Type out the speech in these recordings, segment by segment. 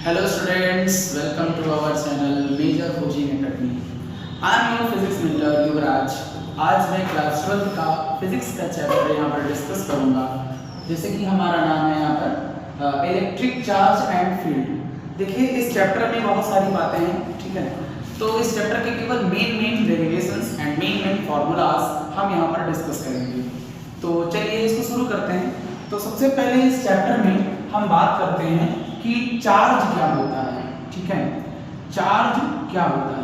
Hello students, welcome to our channel Major Coaching Academy. I am your physics mentor युवराज। आज मैं class 12 का physics का chapter यहाँ पर डिस्कस करूँगा। जैसे कि हमारा नाम है यहाँ पर इलेक्ट्रिक चार्ज एंड फील्ड। देखिए इस चैप्टर में बहुत सारी बातें हैं, ठीक है। तो इस चैप्टर के केवल main derivations and main formulas हम यहाँ पर डिस्कस करेंगे। तो चलिए इसको शुरू करते हैं। तो सबसे पहले इस चैप्टर में हम बात करते हैं कि चार्ज क्या होता है, ठीक है। चार्ज क्या होता है?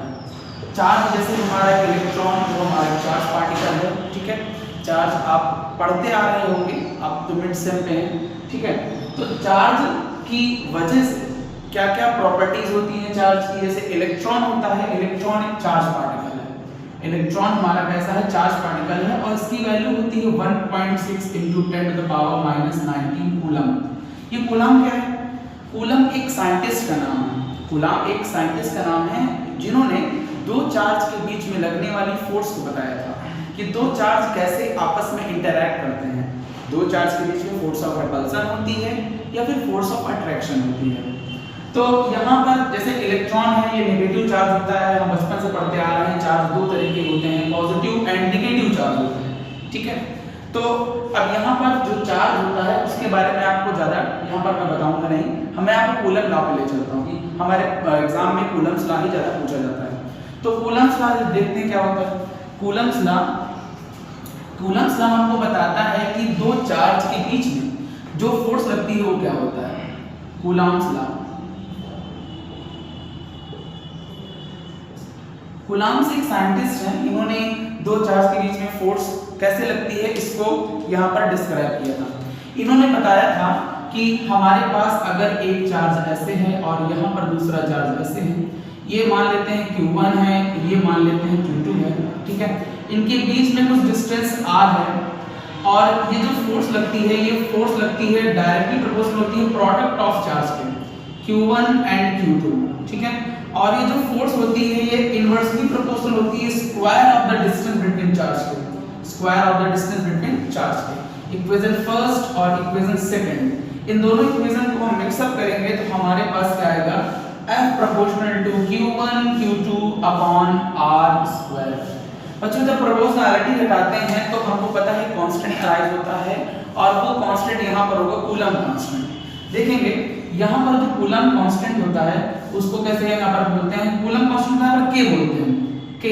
चार्ज जैसे हमारा इलेक्ट्रॉन जो हमारा चार्ज पार्टिकल है, ठीक है। चार्ज आप पढ़ते आ रहे होंगे, आप तो मिड सेम पे हैं, ठीक है। तो चार्ज की वजह से क्या क्या प्रॉपर्टीज होती हैं चार्ज की। जैसे इलेक्ट्रॉन होता है, इलेक्ट्रॉन एक चार्ज पार्टिकल है। इलेक्ट्रॉन हमारा कैसा है? चार्ज पार्टिकल है और इसकी वैल्यू होती है 1.6 × 10⁻⁻19 कूलम। ये कूलम क्या है? कूलम एक साइंटिस्ट का नाम है। कूलम एक साइंटिस्ट का नाम है जिन्होंने दो चार्ज के बीच में लगने वाली फोर्स को बताया था कि दो चार्ज कैसे आपस में इंटरैक्ट करते हैं। दो चार्ज के बीच में फोर्स ऑफ रिपल्सन होती है या फिर फोर्स ऑफ अट्रैक्शन होती है। तो यहाँ पर जैसे इलेक्ट्रॉन है, ये नेगेटिव चार्ज होता है। हम बचपन से पढ़ते आ रहे हैं चार्ज दो तरह के होते हैं, पॉजिटिव एंड नेगेटिव चार्ज होते हैं, ठीक है। तो अब यहाँ पर जो चार्ज होता है उसके बारे में आपको ज़्यादा यहाँ पर मैं बताऊंगा नहीं। मैं आपको कूलम लॉ पे ले चलता हूँ कि हमारे एग्जाम में कूलम्स लॉ ही ज़्यादा पूछा जाता है। तो कूलम्स लॉ देखते हैं क्या होता है। कूलम्स लॉ हमको बताता है कि दो चार्ज के बीच में जो फोर्स लगती है वो क्या होता है। कूलम्स लॉ, कूलम्स एक साइंटिस्ट हैं, इन्होंने दो चार्ज के बीच में फोर्स कैसे लगती है इसको यहाँ पर डिस्क्राइब किया था। इन्होंने बताया था कि हमारे पास अगर एक चार्ज ऐसे है और यहाँ पर दूसरा चार्ज ऐसे है, ये मान लेते हैं Q1 है, ये मान लेते हैं Q2 है, ठीक है। इनके बीच में कुछ डिस्टेंस R है और ये जो फोर्स लगती है ये फोर्स लगती है डायरेक्टली प्रोपोर्शनल होती है प्रोडक्ट ऑफ चार्ज के, Q1 एंड Q2, ठीक है। और ये जो फोर्स होती है ये इनवर्सली प्रोपोर्शनल होती है square of the distance between charge के, square of the distance between charge के। इक्वेशन फर्स्ट और इक्वेशन सेकंड, इन दोनों इक्वेशन को हम मिक्स अप करेंगे तो हमारे पास क्या आएगा? F proportional to Q1 Q2 upon R²। बच्चों जब प्रोपोर्शनैलिटी हटाते हैं तो हमको पता है कांस्टेंट अराइज होता है और वो कांस्टेंट यहाँ पर होगा कूलम कांस्टेंट। देखेंगे यहाँ पर जो कूलम कांस्टेंट होता है उसको कैसे यहाँ पर बोलते हैं? कूलम कांस्टेंट यहाँ पर K बोलते हैं, K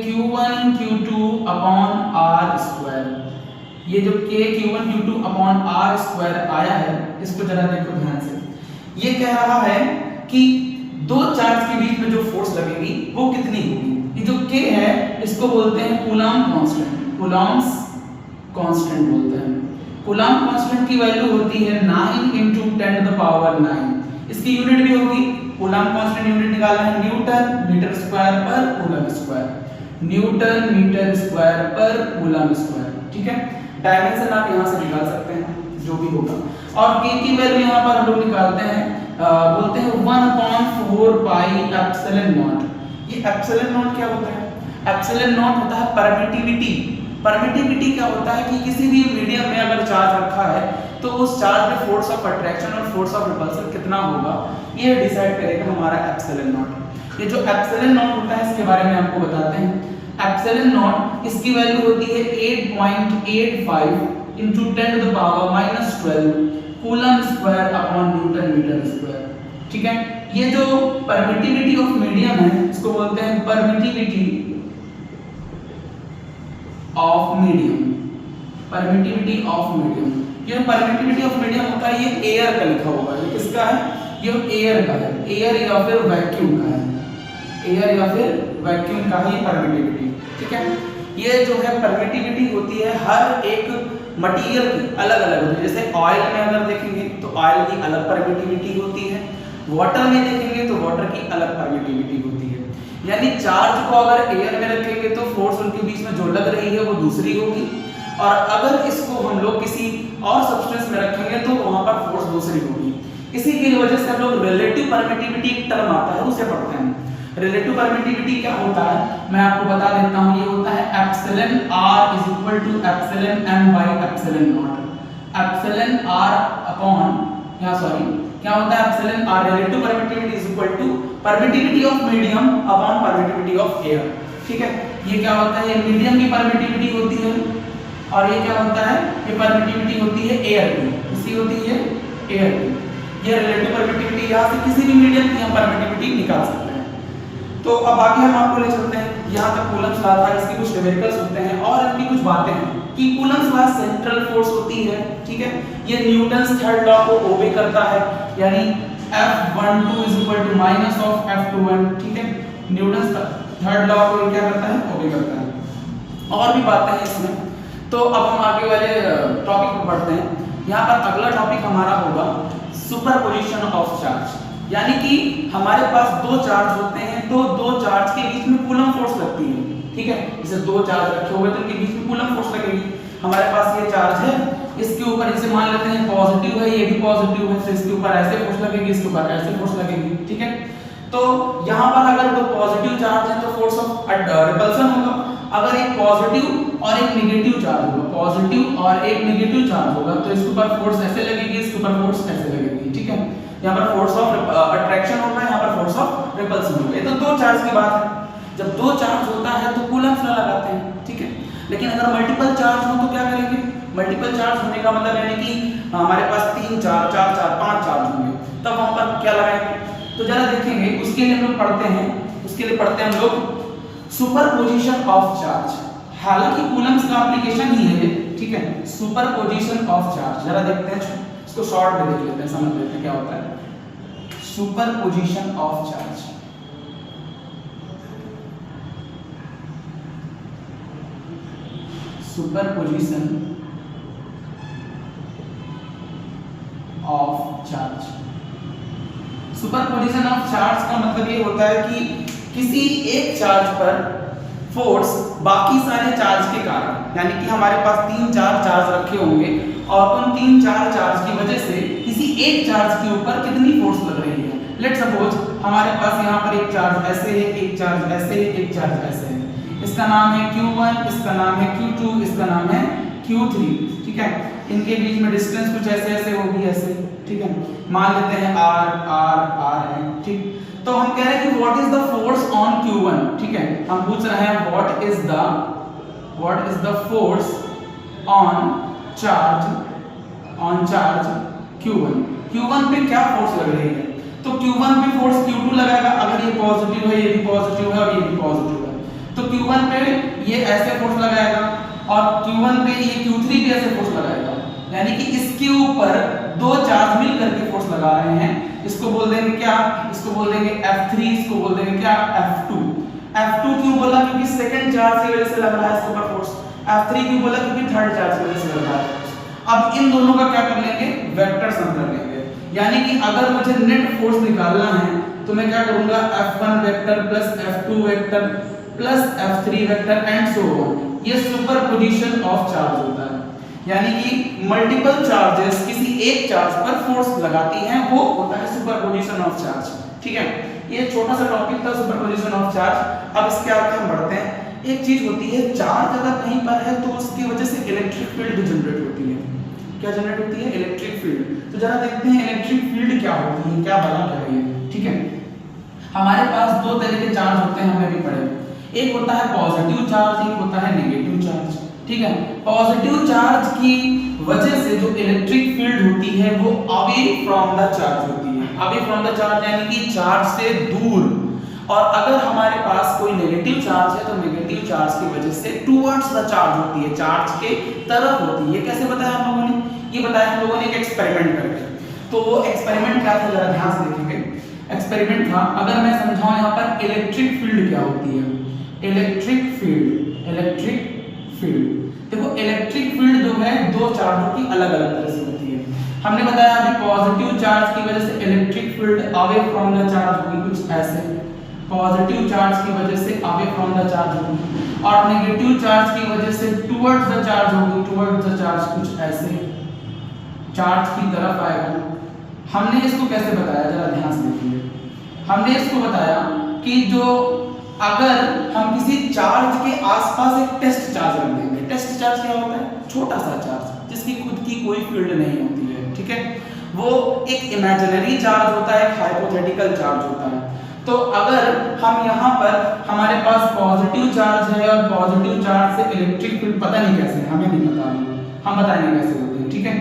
Q1 Q2 upon R²। ये जो K Q1 Q2 upon R² आया है इसको जरा देखो ध्यान से। ये कह रहा है कि दो चार्ज के बीच में जो फोर्स लगेगी वो कितनी होगी। ये जो K है इसको बोलते हैं कूलम कांस्टेंट, कूलम्स कांस्टेंट बोलते हैं। कूलम कांस्टेंट की वैल्यू होती है 9 × 10⁹। इसकी यूनिट भी होगी, कूलम कांस्टेंट यूनिट निकालना है न्यूटन मीटर स्क्वायर पर coulomb square, newton metre square पर कूलम स्क्वायर, ठीक है। डायमेंशन आप यहाँ से निकाल सकते हैं जो भी होगा। और K की वैल्यू यहाँ पर हम लोग निकालते हैं, बोलते हैं 1/4πε0। ये एप्सिलॉन नॉट क्या होता है? एप्सिलॉन नॉट होता है परमिटिविटी। परमिटिविटी क्या होता है कि किसी भी मीडियम में अगर चार्ज रखा है तो उस चार्ज में फोर्स ऑफ अट्रैक्शन और फोर्स ऑफ रिपल्सन कितना होगा ये डिसाइड करेगा हमारा एप्सिलॉन नॉट। ये जो एप्सिलॉन नॉट होता है इसके बारे में आपको बताते हैं। एप्सिलॉन नॉट इसकी वैल्यू होती है 8.85 × 10⁻⁻12 coulomb square upon newton metre square, ठीक है। ये जो परमिटिविटी ऑफ मीडियम है इसको बोलते हैं permittivity of medium, permittivity of medium. ये परमिटिविटी ऑफ मीडियम होता है ये एयर का लिखा होगा। ये किसका है? ये एयर का है, एयर या फिर वैक्यूम का है, एयर या फिर वैक्यूम का ही परमिटिविटी, ठीक है। ये जो है परमिटिविटी होती है हर एक मटेरियल की अलग अलग होती है। जैसे ऑयल में अगर देखेंगे तो ऑयल की अलग परमिटिविटी होती है, वाटर में देखेंगे तो वाटर की अलग परमिटिविटी होती है। यानी चार्ज को अगर एयर में रखेंगे तो फोर्स उनके बीच में जो लग रही है वो दूसरी होगी, और अगर इसको हम लोग किसी और सब्सटेंस में रखेंगे तो वहां पर फोर्स दूसरी होगी। इसी की वजह से हम लोग रिलेटिव परमिटिविटी एक टर्म आता है उसे पढ़ते हैं। रिलेटिव परमिटिविटी क्या होता है मैं आपको बता देता हूं। ये होता है एप्सिलॉन r = एप्सिलॉन m/एप्सिलॉन नॉट। एप्सिलॉन r अपॉन यहाँ सॉरी क्या होता है epsilon R relative permittivity is equal to permittivity of medium upon permittivity of air. ठीक है, ये क्या होता है, ये मीडियम की परमिटिविटी होती है और ये क्या होता है, ये परमिटिविटी होती है एयर की, किसकी होती है, एयर की। ये रिलेटिव परमिटिविटी, यहाँ से किसी भी मीडियम की हम परमिटिविटी निकाल सकते हैं। तो अब आगे हम आपको ले चलते हैं, यहाँ तक कूलम्स लॉ था, इसके कुछ न्यूमेरिकल्स होते हैं और इनकी कुछ बातें हैं कि कूलम्स लॉ सेंट्रल फोर्स होती है। ठीक है, ये न्यूटन्स थर्ड लॉ को ओबे करता है, यानी F12 is equal to minus of F21। ठीक है, न्यूटन्स थर्ड लॉ को क्या करता है, ओबे करता है। और भी बातें हैं इसमें, तो अब हम आगे वाले टॉपिक पर बढ़ते हैं। यहाँ पर अगला टॉपिक हमारा होगा सुपरपोजिशन ऑफ चार्ज, यानी कि हमारे पास दो चार्ज होते हैं, तो दो चार्ज के बीच में कूलम फोर्स लगती है। ठीक है, जैसे दो चार्ज रखे हुए तो इनके बीच में कूलम फोर्स लगेगी। हमारे पास ये चार्ज है, इसके ऊपर इसे मान लेते हैं पॉजिटिव है, ये भी पॉजिटिव है, तो इसके ऊपर ऐसे फोर्स लगेगी, इसके ऊपर ऐसे फोर्स लगेगी। ठीक है, तो यहाँ पर अगर दो पॉजिटिव चार्ज है तो फोर्स ऑफ रिपल्सन होगा। अगर एक पॉजिटिव और एक नेगेटिव चार्ज होगा, पॉजिटिव और एक नेगेटिव चार्ज होगा, तो इसके ऊपर फोर्स ऐसे लगेगी, इसके ऊपर फोर्स ऐसे लगेगी। ठीक है, यहाँ पर फोर्स ऑफ अट्रैक्शन होगा, यहाँ पर फोर्स ऑफ रिपल्सन होगा। ये तो दो चार्ज की बात है। जब दो चार्ज होता है तो कूलम्स लॉ लगाते हैं। ठीक है, लेकिन अगर मल्टीपल चार्ज हो तो क्या करेंगे, मल्टीपल चार्ज होने का मतलब यानी कि हमारे पास 3 4 4 4 5 चार्ज होंगे, तब वहां पर क्या लगाएंगे, तो जरा देखेंगे। उसके लिए हम लोग पढ़ते हैं, उसके लिए पढ़ते हैं हम लोग सुपरपोजिशन ऑफ चार्ज। हालांकि कूलम्स का एप्लीकेशन ही है, ठीक है, सुपरपोजिशन ऑफ चार्ज। जरा देखते हैं, इसको शॉर्ट में देख लेते हैं, समझ लेते हैं क्या होता है superposition of charge. Superposition of charge, superposition of charge का मतलब ये होता है कि किसी एक चार्ज पर फोर्स बाकी सारे चार्ज के कारण, यानी कि हमारे पास 3-4 चार्ज रखे होंगे और उन 3-4 चार्ज की वजह से किसी एक चार्ज के ऊपर कितनी फोर्स लग रही है। लेट सपोज हमारे पास यहाँ पर एक चार्ज ऐसे है, एक चार्ज ऐसे है, एक चार्ज ऐसे है। इसका नाम है Q1, इसका नाम है Q2, इसका नाम है Q3। ठीक है, इनके बीच में डिस्टेंस कुछ ऐसे ऐसे होगी, ऐसे। ठीक है, मान लेते हैं R है। ठीक, तो हम कह रहे हैं कि what is the force on Q1। ठीक है, हम पूछ रहे हैं what is the force on charge Q1 पे क्या फोर्स लग रही है। तो Q1 पे फोर्स Q2 लगाएगा, अगर ये पॉजिटिव है, ये भी पॉजिटिव है और ये भी पॉजिटिव है, तो Q1 पे ये ऐसे फोर्स लगाएगा और Q1 पे ये Q3 भी ऐसे फोर्स लगाएगा, यानी कि इसके ऊपर दो चार्ज मिल करके फोर्स लगा रहे हैं। इसको बोल देंगे क्या, इसको बोल देंगे F3, इसको बोल देंगे क्या, F2 क्यों बोला, क्योंकि सेकंड चार्ज की वजह से लग रहा है इसके ऊपर फोर्स। F3 क्यों बोला, क्योंकि थर्ड चार्ज की वजह से लग रहा है। अब इन दोनों का क्या कर लेंगे, वेक्टर सम कर लेंगे, यानी कि अगर मुझे नेट फोर्स निकालना है तो मैं क्या करूंगा, F1 vector plus F2 vector plus F3 vector and so on. ये सुपरपोजिशन ऑफ चार्ज होता है, यानी कि मल्टीपल चार्जेस किसी एक चार्ज पर फोर्स लगाती हैं, वो होता है सुपरपोजिशन ऑफ चार्ज। ठीक है, ये छोटा सा टॉपिक था सुपरपोजिशन ऑफ चार्ज। अब इसके आगे हम बढ़ते हैं। एक चीज होती है, चार्ज अगर कहीं पर है तो उसकी वजह से इलेक्ट्रिक फील्ड भी जनरेट होती है। क्या जनरेट होती है, इलेक्ट्रिक फील्ड। तो जरा देखते हैं इलेक्ट्रिक फील्ड क्या होती है, क्या बना क्या है। ठीक है, हमारे पास दो तरह के चार्ज होते हैं, हमें भी पढ़े। एक होता है पॉजिटिव चार्ज, एक होता है नेगेटिव चार्ज। ठीक है, पॉजिटिव चार्ज की वजह से जो इलेक्ट्रिक फील्ड होती है वो अवे फ्रॉम द चार्ज होती है। अवे फ्रॉम द चार्ज यानी कि चार्ज से दूर। और अगर हमारे पास कोई नेगेटिव चार्ज है तो नेगेटिव चार्ज की वजह से टुवर्ड्स द चार्ज होती है, चार्ज के तरफ होती है। कैसे बताया हम लोगों ने, ये बताया हम लोगों ने एक एक्सपेरिमेंट करके। तो वो एक्सपेरिमेंट क्या था, जरा ध्यान से देखेंगे। एक्सपेरिमेंट था, अगर मैं समझाऊं यहाँ पर इलेक्ट्रिक फील्ड क्या होती है। इलेक्ट्रिक फील्ड देखो, इलेक्ट्रिक फील्ड जो है दो चार्जों की अलग अलग तरह से होती है। हमने बताया अभी पॉजिटिव चार्ज की वजह से electric field away from the charge होगी, कुछ ऐसे। पॉजिटिव चार्ज की वजह से अवे फ्रॉम द चार्ज होगी, और नेगेटिव चार्ज की वजह से टुवर्ड्स द चार्ज होगी, टुवर्ड्स द चार्ज, कुछ ऐसे चार्ज की तरफ आएगा। हमने इसको कैसे बताया, जरा ध्यान से देखिए। हमने इसको बताया कि जो अगर हम किसी चार्ज के आसपास एक टेस्ट चार्ज रख देंगे। टेस्ट चार्ज क्या होता है, छोटा सा चार्ज जिसकी खुद की कोई फील्ड नहीं होती है। ठीक है, वो एक इमेजिनरी चार्ज होता है, एक हाइपोथेटिकल चार्ज होता है। तो अगर हम यहाँ पर हमारे पास पॉजिटिव चार्ज है और पॉजिटिव चार्ज से इलेक्ट्रिक फील्ड पता नहीं कैसे, हमें नहीं पता, हम बताएंगे कैसे होती है, ठीक है।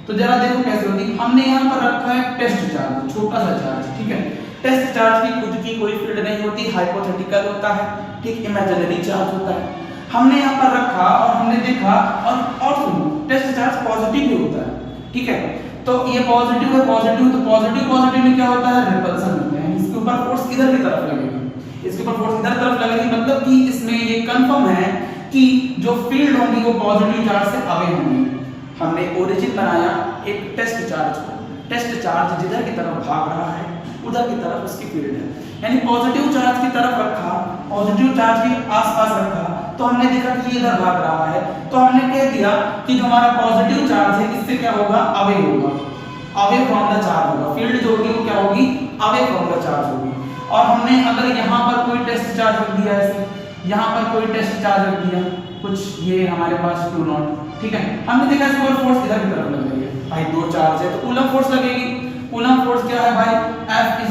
तो जरा देखो कैसे होती है। हमने यहाँ पर रखा है टेस्ट चार्ज, छोटा सा चार्ज, ठीक है। टेस्ट चार्ज की खुद की कोई फील्ड नहीं होती, हाइपोथेटिकल होता है, ठीक, इमेजिनरी चार्ज होता है। हमने यहाँ पर रखा और हमने देखा और सुनो, टेस्ट चार्ज पॉजिटिव भी होता है, ठीक है। तो ये पॉजिटिव है, पॉजिटिव, तो पॉजिटिव में क्या होता है, रिपल्सन होता है। इसके ऊपर फोर्स इधर की तरफ लगेगी, इसके ऊपर फोर्स इधर तरफ लगेगी, मतलब कि इसमें ये कंफर्म है कि जो फील्ड होंगी वो पॉजिटिव चार्ज से अवे होंगी। हमने ओरिजिन बनाया एक टेस्ट चार्ज को, टेस्ट चार्ज जिधर की तरफ भाग रहा है उधर की तरफ उसकी फील्ड है, यानी पॉजिटिव चार्ज की तरफ रखा, पॉजिटिव चार्ज के आसपास रखा, तो हमने देखा कि ये इधर भाग रहा है, तो हमने कह दिया कि जो हमारा पॉजिटिव चार्ज है इससे क्या होगा, अवे होगा, अवे फ्रॉम द चार्ज होगा, फील्ड जो होगी वो क्या होगी, अवे फ्रॉम द चार्ज होगी। और हमने अगर यहाँ पर कोई टेस्ट चार्ज रख दिया ऐसे, यहाँ पर कोई टेस्ट चार्ज रख दिया कुछ, ये हमारे पास Q0, ठीक है, हमने देखा इसके ऊपर फोर्स इधर की तरफ लगेगी, भाई दो चार्ज है तो कूलम फोर्स लगेगी। कूलम फोर्स क्या है भाई, F =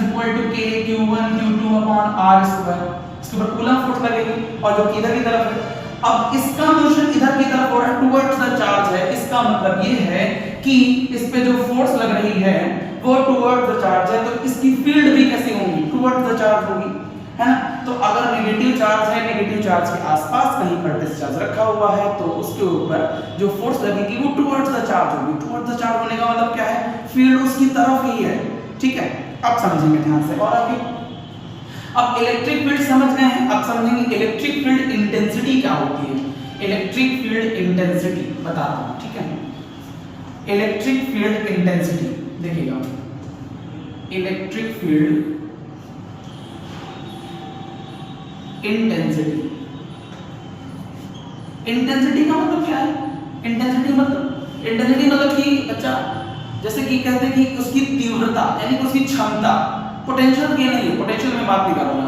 K Q1 Q2 upon R², इसके ऊपर कूलम फोर्स लगेगी और जो इधर की तरफ है। अब इसका मोशन इधर की तरफ हो रहा है, टुवर्ड्स द चार्ज है, इसका मतलब ये है कि इस पे जो फोर्स लग रही है वो टुवर्ड्स द चार्ज है, तो इसकी फील्ड भी कैसी होगी, टुवर्ड्स द चार्ज होगी, है ना। तो अगर नेगेटिव चार्ज है, नेगेटिव चार्ज के आसपास कहीं पर टेस्ट चार्ज रखा हुआ है, तो उसके ऊपर जो फोर्स लगेगी वो टुवर्ड्स द चार्ज होगी। टुवर्ड्स द चार्ज होने का मतलब क्या है, फील्ड उसकी तरफ ही है, ठीक है। अब समझेंगे ध्यान से और आगे। अब इलेक्ट्रिक फील्ड समझ गए हैं, अब समझेंगे इलेक्ट्रिक फील्ड इंटेंसिटी क्या होती है। इलेक्ट्रिक फील्ड इंटेंसिटी बताता हूं, ठीक है। इलेक्ट्रिक फील्ड इंटेंसिटी देखिएगा, इलेक्ट्रिक फील्ड इंटेंसिटी, इंटेंसिटी का मतलब क्या है, इंटेंसिटी मतलब कि अच्छा, जैसे कि कहते हैं कि उसकी तीव्रता यानी कि उसकी क्षमता, पोटेंशियल की नहीं है, पोटेंशियल में बात नहीं कर रहा हूं,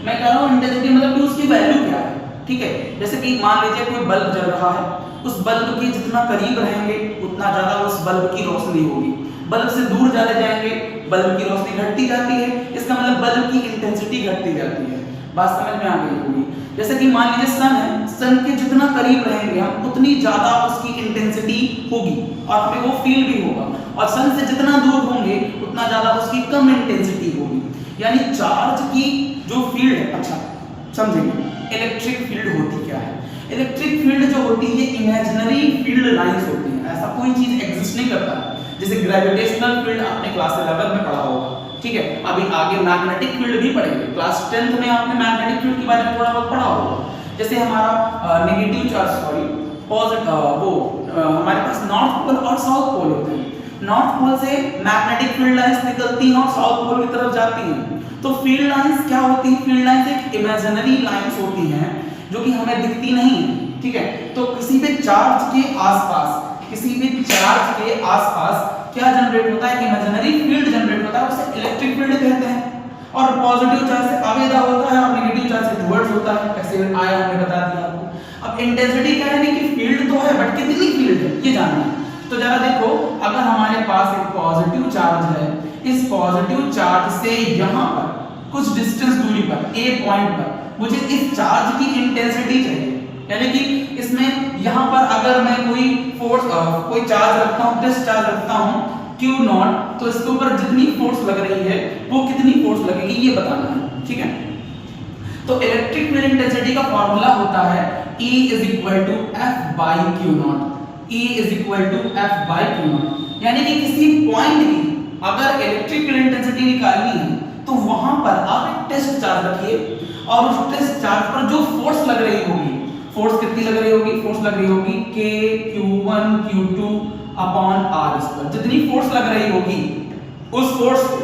मैं कह रहा हूं इंटेंसिटी मतलब कि उसकी वैल्यू क्या है, ठीक है। जैसे कि मान लीजिए कोई बल्ब जल रहा है, उस बल्ब के जितना करीब रहेंगे उतना ज्यादा उस बल्ब की रोशनी होगी, बल्ब से दूर चले जाएंगे बल्ब की रोशनी घटती जाती है, इसका मतलब बल्ब की इंटेंसिटी घटती जाती है। बात समझ में आ गई होगी। जैसे कि मान लीजिए सन है, सन के जितना करीब रहेंगे हम उतनी ज्यादा उसकी इंटेंसिटी होगी और हमें वो फील भी होगा, और सन से जितना दूर होंगे उतना ज्यादा उसकी कम इंटेंसिटी होगी, यानी चार्ज की जो फील्ड है। अच्छा समझेंगे इलेक्ट्रिक फील्ड होती क्या है। इलेक्ट्रिक फील्ड जो होती है इमेजिनरी फील्ड लाइंस होती है, ऐसा कोई चीज एग्जिस्ट नहीं करता है। जैसे ग्रेविटेशनल फील्ड आपने क्लास 11 में पढ़ा होगा, ठीक है। अभी आगे मैग्नेटिक फील्ड भी पढ़ेंगे, क्लास 10th में आपने मैग्नेटिक फील्ड के बारे में थोड़ा बहुत पढ़ा होगा। जैसे हमारा नेगेटिव चार्ज सॉरी पॉजिटिव हमारे पास नॉर्थ पोल और साउथ पोल होते हैं, नॉर्थ पोल से मैग्नेटिक फील्ड लाइंस निकलती हैं और साउथ पोल की तरफ जाती हैं। तो फील्ड लाइंस क्या होती है, फील्ड लाइंस एक इमेजिनरी लाइंस होती हैं जो कि हमें दिखती नहीं है, ठीक है। तो किसी भी चार्ज के आसपास, किसी भी चार्ज के आसपास क्या जनरेट होता है, इमेजिनरी फील्ड जनरेट होता है, उसे इलेक्ट्रिक फील्ड कहते हैं। और पॉजिटिव चार्ज से आवेदा होता है और नेगेटिव चार्ज से टुवर्ड्स होता है, कैसे आया हमने बता दिया आपको। अब इंटेंसिटी क्या है कि फील्ड तो है बट कितनी फील्ड है ये जानना है। तो जरा देखो, अगर हमारे पास एक पॉजिटिव चार्ज है, इस पॉजिटिव चार्ज से यहाँ पर कुछ डिस्टेंस दूरी पर A पॉइंट पर मुझे इस चार्ज की इंटेंसिटी चाहिए, यानी कि इसमें यहाँ पर अगर मैं कोई फोर्स कोई चार्ज रखता हूँ, टेस्ट चार्ज रखता हूँ Q0, तो इसके ऊपर जितनी फोर्स लग रही है वो कितनी फोर्स लगेगी ये बताना है, ठीक है। तो इलेक्ट्रिक फील्ड इंटेंसिटी का फॉर्मूला होता है E = F/Q0, E = F/Q0, यानी कि किसी पॉइंट की अगर इलेक्ट्रिक फील्ड इंटेंसिटी निकालनी है तो वहां पर आप एक टेस्ट चार्ज रखिए और उस टेस्ट चार्ज पर जो फोर्स लग रही होगी, फोर्स कितनी लग रही होगी, फोर्स लग रही होगी K Q1 Q2 upon R², जितनी फोर्स लग रही होगी उस फोर्स को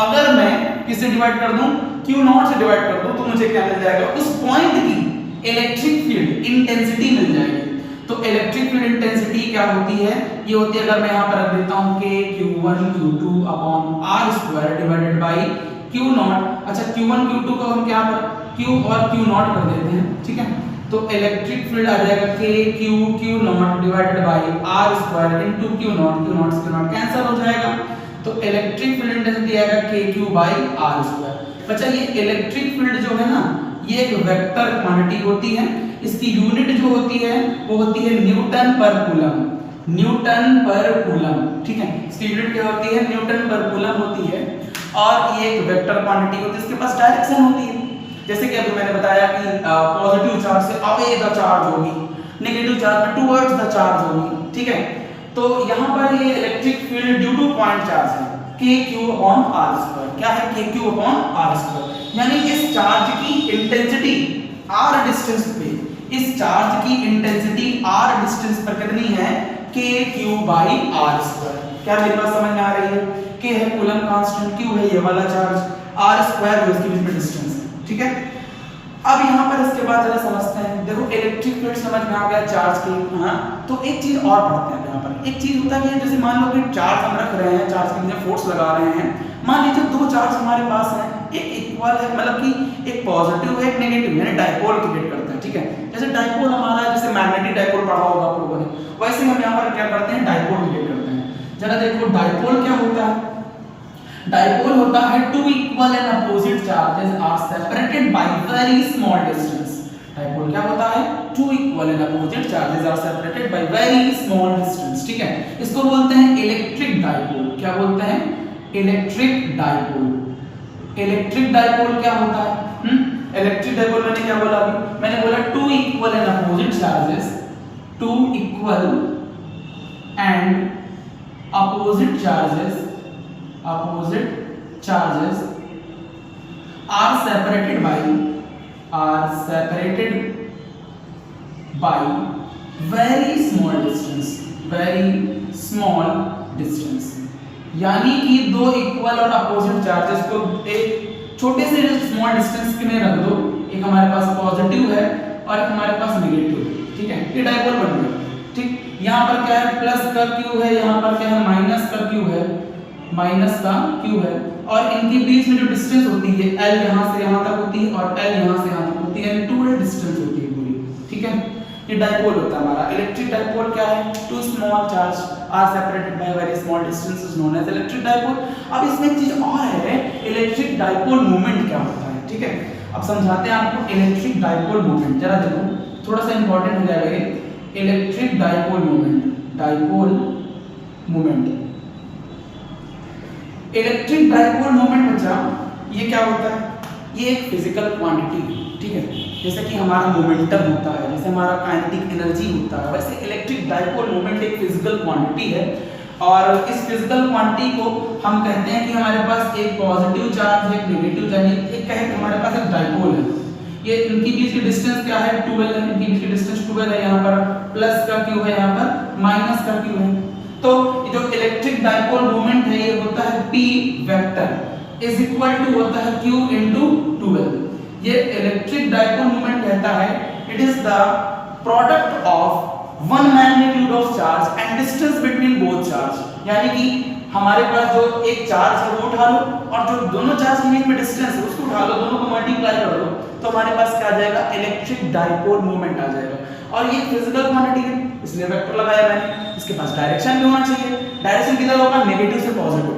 अगर मैं किससे डिवाइड कर दूं, Q0 से डिवाइड कर दूं, तो मुझे क्या मिल जाएगा, उस पॉइंट की इलेक्ट्रिक फील्ड इंटेंसिटी मिल जाएगी। तो इलेक्ट्रिक फील्ड इंटेंसिटी क्या होती है, ये होती है, अगर मैं यहाँ पर रख देता हूँ K Q1 Q2 upon R² divided by Q0। अच्छा Q1 Q2 को हम क्या पर Q और Q0 कर देते हैं, ठीक है। तो इलेक्ट्रिक फील्ड आ जाएगा K Q Q0 divided by R² into Q0, Q0 से Q0 कैंसिल हो जाएगा। तो इलेक्ट्रिक फील्ड इंटेंसिटी आएगा KQ/R²। बच्चा ये इलेक्ट्रिक फील्ड जो है ना, ये एक वेक्टर क्वांटिटी होती है। इसकी यूनिट जो होती है वो होती है न्यूटन पर कूलम, न्यूटन पर कूलम, ठीक है। इसकी यूनिट क्या होती है? न्यूटन पर कूलम होती है। और ये एक वेक्टर क्वांटिटी होती है, इसके पास डायरेक्शन होती है। जैसे कि अभी मैंने बताया कि पॉजिटिव चार्ज से अवे द चार्ज होगी, नेगेटिव चार्ज में टुवर्ड्स द चार्ज होगी, ठीक है। तो यहाँ पर ये electric field due two point charge है KQ/R²। क्या है? KQ/R²। यानी इस चार्ज की इंटेंसिटी r डिस्टेंस पे, इस चार्ज की इंटेंसिटी r डिस्टेंस पर कितनी है? KQ/R²। क्या मेरी बात समझ में आ रही है? K है कूलम कांस्टेंट, Q है ये वाला चार्ज, R² जो इसके बीच में डिस्टेंस है, ठीक है। अब यहाँ पर इसके बाद जरा समझते हैं। देखो इलेक्ट्रिक फील्ड समझ में आ गया चार्ज की, हाँ। तो एक चीज और पढ़ते हैं यहाँ पर। एक चीज होता है कि जैसे मान लो कि चार्ज हम रख रहे हैं, चार्ज के बीच फोर्स लगा रहे हैं। मान लीजिए दो चार्ज हमारे पास हैं, एक इक्वल है, मतलब कि एक पॉजिटिव है एक नेगेटिव, यानी डाइपोल क्रिएट करते हैं, ठीक है। जैसे डाइपोल हमारा, जैसे मैग्नेटिक डाइपोल पढ़ा होगा आप लोगों ने, वैसे हम यहाँ पर क्या करते हैं? डाइपोल क्रिएट करते हैं। जरा देखो डाइपोल क्या होता है? डाइपोल होता है two equal and opposite charges are separated by very small distance. Dipole क्या होता है? Two equal and opposite charges are separated by very small distance, ठीक है। इसको बोलते हैं इलेक्ट्रिक डाइपोल। क्या बोलते हैं? Electric dipole. इलेक्ट्रिक डाइपोल क्या होता है? इलेक्ट्रिक डाइपोल मैंने क्या बोला अभी? मैंने बोला two equal and opposite charges, two equal and opposite charges, opposite charges are separated by very small distance, very small distance। यानी कि दो इक्वल और अपोजिट चार्जेस को एक छोटे से स्मॉल डिस्टेंस में रख दो। एक हमारे पास पॉजिटिव है और एक हमारे पास नेगेटिव, ठीक है। ये डाइपोल बन गया, ठीक। यहाँ पर क्या है? प्लस का Q है, यहाँ पर क्या है? माइनस का Q है, माइनस का Q है। और इनके बीच में जो डिस्टेंस होती है L यहाँ से यहाँ तक होती है और L यहाँ से यहाँ तक होती है, यानी 2L डिस्टेंस होती है पूरी, ठीक है। ये डाइपोल होता है हमारा। इलेक्ट्रिक डाइपोल क्या है? Two small charge are separated by very small distance is known as electric dipole. अब इसमें एक चीज और है, इलेक्ट्रिक डाइपोल मोमेंट क्या होता है, ठीक है। अब समझाते हैं आपको इलेक्ट्रिक डाइपोल मोमेंट। जरा देखो, थोड़ा सा इंपॉर्टेंट हो जाएगा ये। Electric dipole moment, dipole moment, electric dipole moment बच्चा ये क्या होता है? ये एक फिजिकल क्वांटिटी है, ठीक है। जैसे कि हमारा मोमेंटम होता है, जैसे हमारा काइनेटिक एनर्जी होता है, वैसे इलेक्ट्रिक डाइपोल मोमेंट एक फिजिकल क्वांटिटी है। और इस फिजिकल क्वांटिटी को हम कहते हैं कि हमारे पास एक पॉजिटिव चार्ज है, एक नेगेटिव चार्ज है। एक कहे हमारे पास एक डाइपोल है, ये इनके बीच की डिस्टेंस क्या है? 12 है। इनके बीच की डिस्टेंस 12 है। यहाँ पर प्लस का Q है, यहाँ पर माइनस का Q है। तो जो इलेक्ट्रिक डाइपोल मोमेंट है ये होता है P vector is equal to होता है Q into 12। ये इलेक्ट्रिक डाइपोल मोमेंट कहता है it is the product of one magnitude of charge and distance between both charge. यानी कि हमारे पास जो एक चार्ज है वो उठा लो और जो दोनों चार्ज के बीच में डिस्टेंस है उसको उठा लो, दोनों को मल्टीप्लाई कर दो, तो हमारे पास क्या आ जाएगा? इलेक्ट्रिक डाइपोल मोमेंट आ जाएगा। और ये फिजिकल क्वांटिटी है इसलिए वेक्टर लगाया मैंने। इसके पास डायरेक्शन भी होना चाहिए। डायरेक्शन किधर होगा? नेगेटिव से पॉजिटिव।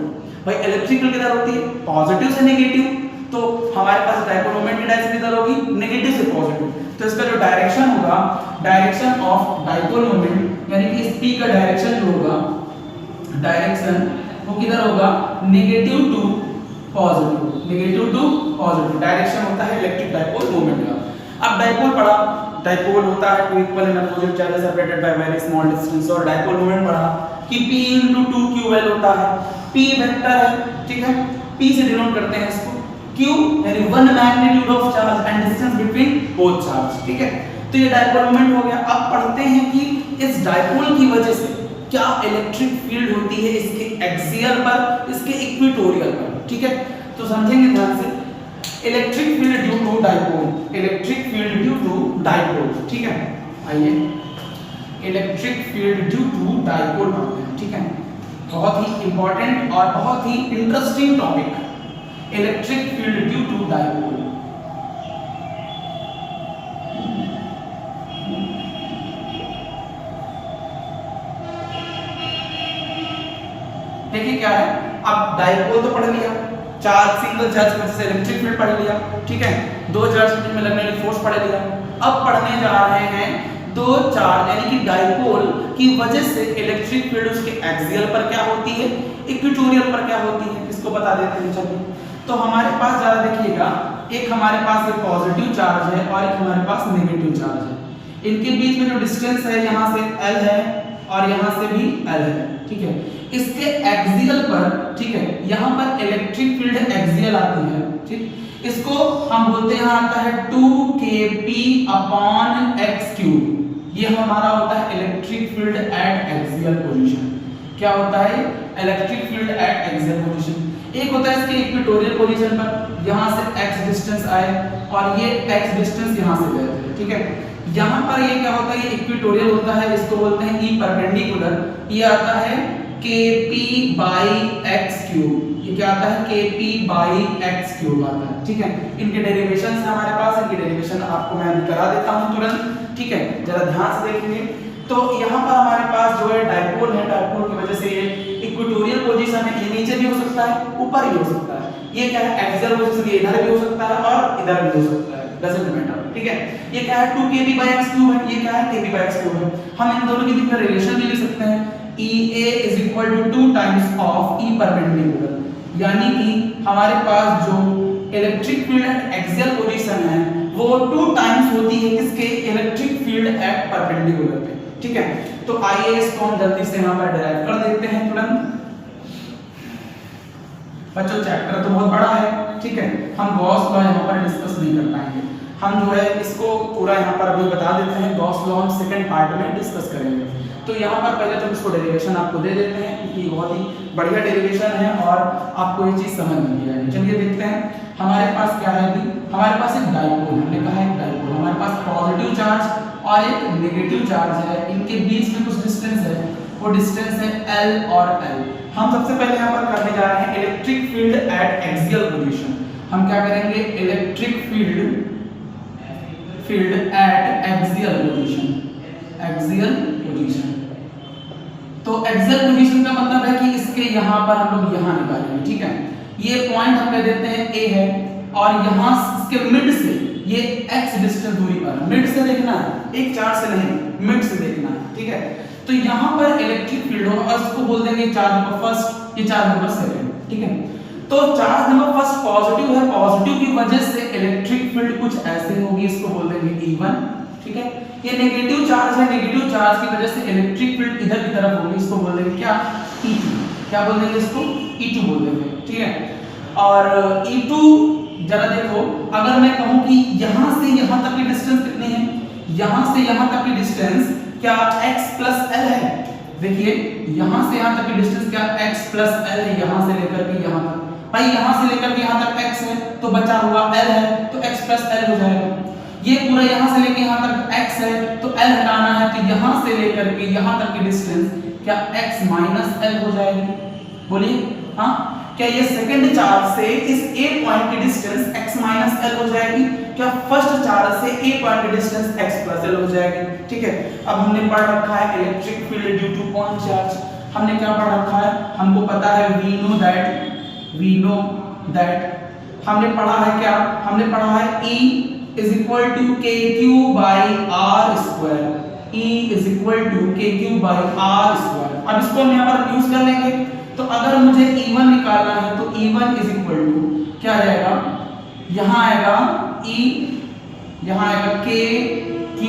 भाई इलेक्ट्रिकल किधर होती है? पॉजिटिव से नेगेटिव। तो हमारे पास डाइपोल मोमेंट की डायरेक्शन किधर होगी? नेगेटिव से पॉजिटिव। तो इसका जो डायरेक्शन होगा, डायरेक्शन ऑफ डाइपोल मोमेंट, यानी कि इस P का डायरेक्शन जो होगा, डायरेक्शन वो किधर होगा? Negative to positive, negative to positive direction होता है इलेक्ट्रिक डाइपोल मोमेंट का। अब डाइपोल पढ़ा, डाइपोल होता है two equal and opposite charges separated by very small distance. और डाइपोल मोमेंट पढ़ा कि P into 2QL होता है। P वेक्टर है, ठीक है। P से डिनोट करते हैं इसको, Q यानी one magnitude of charge and distance between both charge, ठीक है। तो ये डाइपोल मोमेंट हो गया। अब पढ़ते हैं कि इस डाइपोल की वजह से क्या इलेक्ट्रिक फील्ड होती है इसके एक्सियल पर, इसके इक्वेटोरियल पर, ठीक है। तो समझेंगे ध्यान से। Electric field due to dipole, electric field due to dipole, ठीक है। आइए electric field due to dipole पढ़ते हैं, ठीक है। बहुत ही इंपॉर्टेंट और बहुत ही interesting topic, electric field due to dipole. देखिए क्या है, अब डाइपोल तो पढ़ लिया, चार्ज सिंगल चार्ज की वजह से इलेक्ट्रिक फील्ड पढ़ लिया, ठीक है, दो चार्ज के बीच में लगने वाली फोर्स पढ़ लिया। अब पढ़ने जा रहे हैं दो चार्ज यानी कि डाइपोल की वजह से इलेक्ट्रिक फील्ड उसके एक्सियल पर क्या होती है, इक्वेटोरियल पर क्या होती है, इसको बता देते हैं। चलिए तो हमारे पास जरा देखिएगा, एक हमारे पास ये पॉजिटिव चार्ज है और एक हमारे पास नेगेटिव चार्ज है। इनके बीच में जो डिस्टेंस है यहाँ से L है और यहाँ से भी L है, ठीक है। इसके एक्सियल पर, ठीक है, यहाँ पर इलेक्ट्रिक फील्ड एक्सियल आती है, ठीक, इसको हम बोलते हैं, आता है 2kp/x³। ये हमारा होता है electric field at axial position. क्या होता है? Electric field at axial position. एक होता है इसके इक्वेटोरियल पोजीशन पर, यहाँ से x डिस्टेंस आए और ये x डिस्टेंस यहाँ से गए थे, ठीक है। यहाँ पर ये क्या होता है, ये इक्वेटोरियल होता है, इसको बोलते हैं E परपेंडिकुलर। ये आता है kp/x³। ये क्या आता है? kp/x³ आता है, ठीक है। इनके डेरिवेशन है हमारे पास, इनके डेरिवेशन आपको मैं करा देता हूँ तुरंत, ठीक है, जरा ध्यान से देखेंगे। तो यहाँ पर हमारे पास जो है डाइपोल है, डाइपोल की वजह से ये इक्वेटोरियल पोजीशन है, ये नीचे भी हो सकता है, ऊपर भी हो सकता है। ये क्या है? एक्सियल पोजीशन, ये इधर भी हो सकता है और इधर भी हो सकता है, डजंट मैटर, ठीक है। ये क्या है? 2kp/x³ है, ये क्या है? kp/x³ है। हम इन दोनों के बीच में रिलेशन भी लिख सकते हैं, EA = 2 times of E perpendicular. यानी कि हमारे पास जो electric field at axial position है वो 2 टाइम्स होती है किसके? इलेक्ट्रिक फील्ड एट परपेंडिकुलर पे, ठीक है। तो आइए इसको हम जल्दी से यहाँ पर डिराइव कर देते हैं तुरंत। बच्चों चैप्टर तो बहुत बड़ा है, ठीक है, हम गॉस लॉ यहाँ पर डिस्कस नहीं कर पाएंगे। हम जो है इसको पूरा यहाँ पर अभी बता देते हैं, गॉस लॉ हम सेकंड पार्ट में डिस्कस करेंगे। तो यहाँ पर पहले तो इसको डेरिवेशन आपको दे देते हैं, क्योंकि बहुत ही बढ़िया डेरिवेशन है और आपको ये चीज़ समझ में आएगी। चलिए देखते हैं हमारे पास क्या है। अभी हमारे पास एक डाइपोल, हमने कहा है डाइपोल, हमारे पास पॉजिटिव चार्ज और एक नेगेटिव चार्ज है, इनके बीच में कुछ डिस्टेंस है, वो डिस्टेंस है L और L। हम सबसे पहले यहाँ पर करने जा रहे हैं electric field at axial position. हम क्या करेंगे? Electric field at axial position, axial position. तो एक्सियल पोजीशन का मतलब है कि इसके यहाँ पर हम लोग यहाँ निकालेंगे, ठीक है। ये पॉइंट हम कह देते हैं A है और यहाँ इसके मिड से ये x डिस्टेंस दूरी पर, मिड से देखना है, एक चार्ज से नहीं, मिड से देखना है, ठीक है। तो यहाँ पर इलेक्ट्रिक फील्ड होगा और इसको बोल देंगे चार्ज नंबर फर्स्ट, ये चार्ज नंबर सेकंड, ठीक है। तो चार्ज नंबर फर्स्ट पॉजिटिव है, पॉजिटिव की वजह से इलेक्ट्रिक फील्ड कुछ ऐसे होगी, इसको बोल देंगे E1, ठीक है। ये नेगेटिव चार्ज है, नेगेटिव चार्ज की वजह से इलेक्ट्रिक फील्ड इधर की तरफ होगी, इसको बोल देंगे क्या? E2। क्या बोल देंगे इसको? E2 बोल देंगे, ठीक है। और E2 जरा देखो, अगर मैं कहूं कि यहां से यहां तक की डिस्टेंस कितनी है, यहां से यहां तक की डिस्टेंस क्या x + L है? देखिए यहां से यहां तक की डिस्टेंस क्या x + L है, यहां से लेकर के यहां तक। भाई यहां से लेकर के यहां तक x है तो बचा हुआ L है, तो x + L हो जाएगा। ये पूरा यहां से लेके यहां तक x है तो L हटाना है, तो यहां से लेकर के यहां तक की डिस्टेंस क्या x - L हो जाएगी? बोलिए हाँ, क्या ये सेकंड चार्ज से इस A पॉइंट की डिस्टेंस x - L हो जाएगी? क्या फर्स्ट चार्ज से A पॉइंट की डिस्टेंस x + L हो जाएगी? ठीक है। अब हमने पढ़ रखा है electric field due two point charge. हमने क्या पढ़ रखा है? हमको पता है we know that हमने पढ़ा है क्या? हमने पढ़ा है E = kq/r²। E = kq/r²। अब इसको हम यहाँ पर यूज कर लेंगे। तो अगर मुझे E1 निकालना है तो E1 = क्या आ जाएगा? यहाँ आएगा E, यहाँ आएगा kq/r²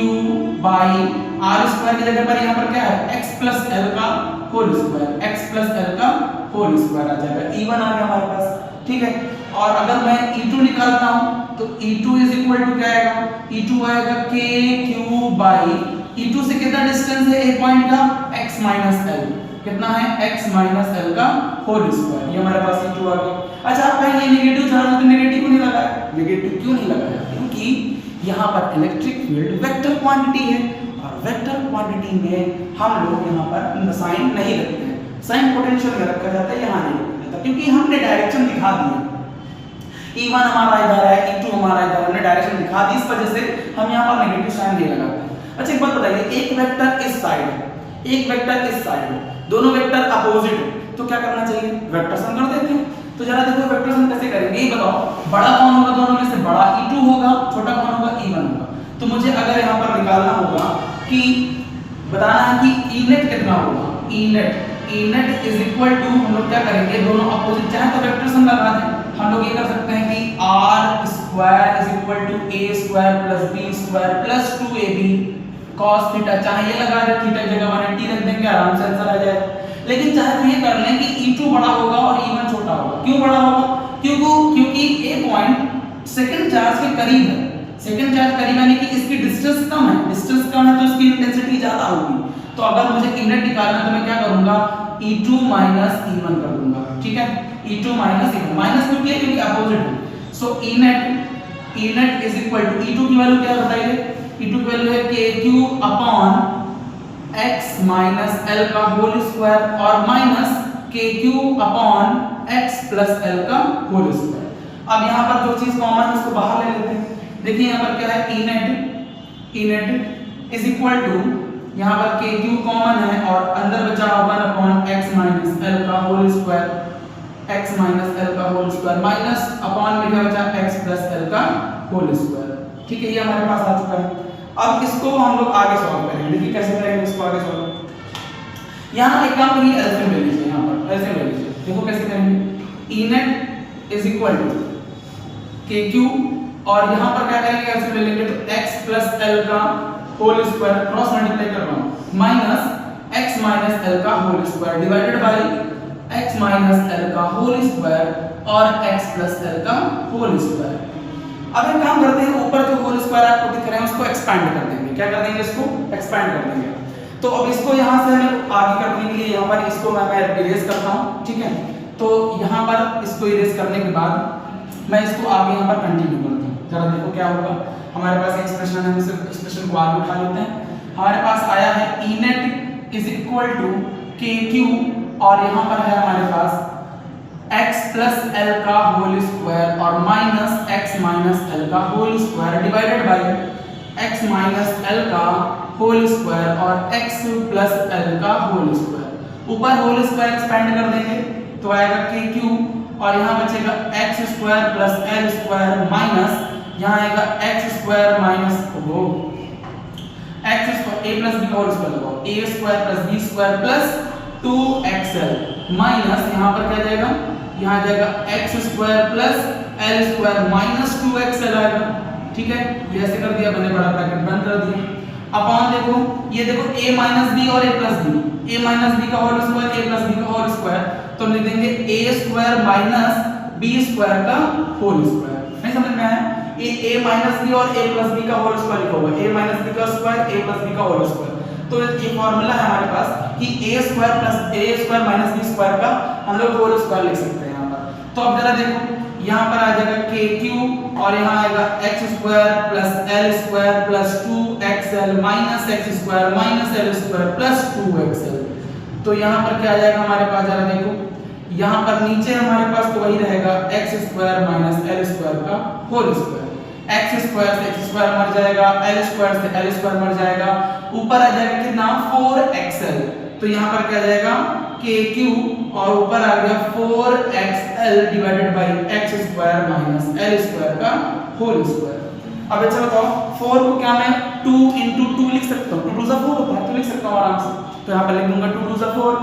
की जगह पर यहाँ पर क्या है? x + L का होल स्क्वायर, x + L का होल स्क्वायर आ जाएगा। E1 आ गया हमारे पास, ठीक है। और अगर मैं E2 निकालता हूँ तो E2 = क्या आएगा? E2 आएगा kq/, E2 से कितना डिस्टेंस है A पॉइंट का? x - L। कितना है? x - L का होल स्क्वायर। ये हमारे पास E2 आ गया। अच्छा आप कहेंगे नेगेटिव चार्ज है तो नेगेटिव क्यों नहीं लगाया? नेगेटिव क्यों नहीं लगाया? क्योंकि यहाँ पर इलेक्ट्रिक फील्ड वेक्टर क्वांटिटी है और वेक्टर क्वांटिटी में हम लोग यहाँ पर साइन नहीं रखते हैं, साइन पोटेंशियल में रखा जाता है, यहाँ नहीं रखा जाता, क्योंकि हमने डायरेक्शन दिखा दी। E1 हमारा इधर है, E2 हमारा इधर, हमने डायरेक्शन दिखा दी, इस वजह से हम यहाँ पर नेगेटिव साइन नहीं लगाते। अच्छा एक बात बताइए, एक वेक्टर इस साइड है, एक वेक्टर इस साइड है, दोनों वेक्टर अपोजिट है, तो क्या करना चाहिए, वेक्टर सम कर देते हैं। तो जरा देखो वेक्टर सम कैसे करेंगे, ये बताओ। बड़ा कौन होगा दोनों में से, बड़ा E2 होगा, छोटा कौन होगा, E1 होगा। तो मुझे अगर यहाँ पर निकालना होगा कि बताना है कि E नेट कितना होगा, E net is equal to, हम लोग क्या करेंगे, दोनों अपोजिट चाहे तो वेक्टर सम लगा दें। हम लोग ये कर सकते हैं कि R square is equal to A square plus B square plus 2AB cos theta, चाहे ये लगा दे, थीटा की जगह 180 रख देंगे, आराम से आंसर आ जाएगा। लेकिन चाहे तो ये कर लें कि E2 बड़ा होगा और E1 छोटा होगा। क्यों बड़ा होगा, क्योंकि ए पॉइंट सेकंड चार्ज के करीब है, सेकंड चार्ज करीब यानी कि इसकी डिस्टेंस कम है, डिस्टेंस कम है तो इसकी इंटेंसिटी ज्यादा होगी। तो अगर मुझे E नेट निकालना है तो मैं क्या करूंगा, E2 माइनस E1 कर दूंगा, ठीक है, E2 माइनस E1, माइनस क्यों किया, क्योंकि अपोजिट है। So E net is equal to, E2 की वैल्यू क्या बताइए, E2 की वैल्यू है KQ upon x minus l का होल स्क्वायर और minus KQ upon x plus l का होल स्क्वायर। अब यहाँ पर जो चीज कॉमन है उसको बाहर ले लेते हैं। देखिए यहाँ पर क्या है, E net is equal to, यहाँ पर KQ कॉमन है और अंदर बचा 1 अपॉन x माइनस l का whole square, x minus l का होल स्क्वायर माइनस अपॉन में क्या बचा, x प्लस l का होल स्क्वायर। ठीक है, ये हमारे पास आ चुका है। अब इसको हम लोग आगे सॉल्व करेंगे। देखिए कैसे करेंगे इसको आगे सॉल्व। यहाँ एक काम करिए, एलसीएम ले लीजिए, यहाँ पर एलसीएम ले लीजिए। देखो कैसे करेंगे, E net is equal to KQ और यहाँ पर क्या करेंगे, एलसीएम ले लेंगे तो x प्लस l का होल स्क्वायर क्रॉस मल्टीप्लाई कर रहा हूँ माइनस x माइनस l का whole square divided by x minus l का होल स्क्वायर और x प्लस l का होल स्क्वायर। अब एक काम करते हैं, ऊपर जो होल स्क्वायर आपको दिख रहे हैं उसको एक्सपैंड कर देंगे। क्या कर देंगे, इसको एक्सपैंड कर देंगे। तो अब इसको यहाँ से हमें आगे करने के लिए यहाँ पर इसको मैं इरेज करता हूँ, ठीक है। तो यहाँ पर इसको इरेज करने के बाद मैं इसको आगे यहाँ पर कंटिन्यू करता हूँ। जरा देखो क्या होगा, हमारे पास एक्सप्रेशन है, हम इस एक्सप्रेशन को आगे उठा लेते हैं। हमारे पास आया है E net is equal to KQ और यहाँ पर है हमारे पास x प्लस l का होल स्क्वायर और माइनस x माइनस l का whole square divided by x minus l का होल स्क्वायर और x प्लस l का होल स्क्वायर। ऊपर होल स्क्वायर एक्सपेंड कर देंगे तो आएगा KQ और यहाँ बचेगा x square plus l square minus यहाँ आएगा x square minus x square a plus b का होल स्क्वायर लगाओ, a square plus b square plus 2xl minus यहाँ पर क्या जाएगा, यहाँ आ जाएगा x square plus l square minus 2xl आएगा। ठीक है, ये ऐसे कर दिया, मैंने बड़ा ब्रैकेट बंद कर दिया। अपॉन देखो, ये देखो a माइनस b और a plus b, a minus b का whole square a plus b का होल स्क्वायर, तो लिख देंगे a square minus b square का होल स्क्वायर। नहीं समझ में आया, ये a माइनस b और a प्लस b का होल स्क्वायर लिखा हुआ है, a माइनस b का स्क्वायर a प्लस b का होल स्क्वायर। तो ये फार्मूला है हमारे पास कि a square plus a square minus b square का हम लोग होल स्क्वायर लिख सकते हैं यहाँ पर। तो अब जरा देखो, यहाँ पर आ जाएगा KQ और यहाँ आएगा x square plus l square plus 2xl minus x square minus l square plus 2xl। तो यहाँ पर क्या आ जाएगा हमारे पास, जरा देखो, यहाँ पर नीचे हमारे पास तो वही रहेगा x square minus l square का होल स्क्वायर। x स्क्वायर से x स्क्वायर मर जाएगा, l स्क्वायर से l स्क्वायर मर जाएगा, ऊपर आ जाएगा कितना 4xl। तो यहाँ पर क्या जाएगा KQ और ऊपर आ गया 4xl divided by x square minus l square का होल स्क्वायर। अब अच्छा बताओ, 4 को क्या मैं 2 into 2 लिख सकता हूँ, 2 to the 4 होता है तो लिख सकता हूँ आराम से। तो यहाँ पर लिख दूंगा 2 to the 4।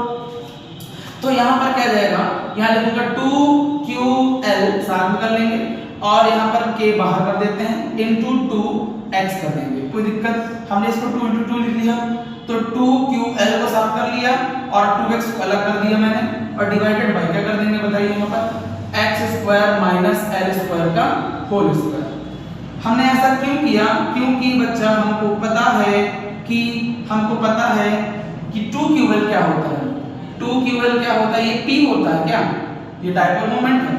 तो यहाँ पर क्या जाएगा, यहाँ लिखूंगा 2ql साथ में कर लेंगे और यहाँ पर k बाहर कर देते हैं इनटू 2x कर देंगे। कोई दिक्कत, हमने इसको 2 into 2 लिख लिया तो 2ql को साफ कर लिया और 2x को अलग कर दिया मैंने और डिवाइडेड बाय क्या कर देंगे बताइए, यहाँ पर x square minus l square का होल स्क्वायर। हमने ऐसा क्यों किया, क्योंकि बच्चा हमको पता है कि 2ql क्या होता है। 2ql क्या होता है, ये p होता है क्या, ये डायपोल मोमेंट है।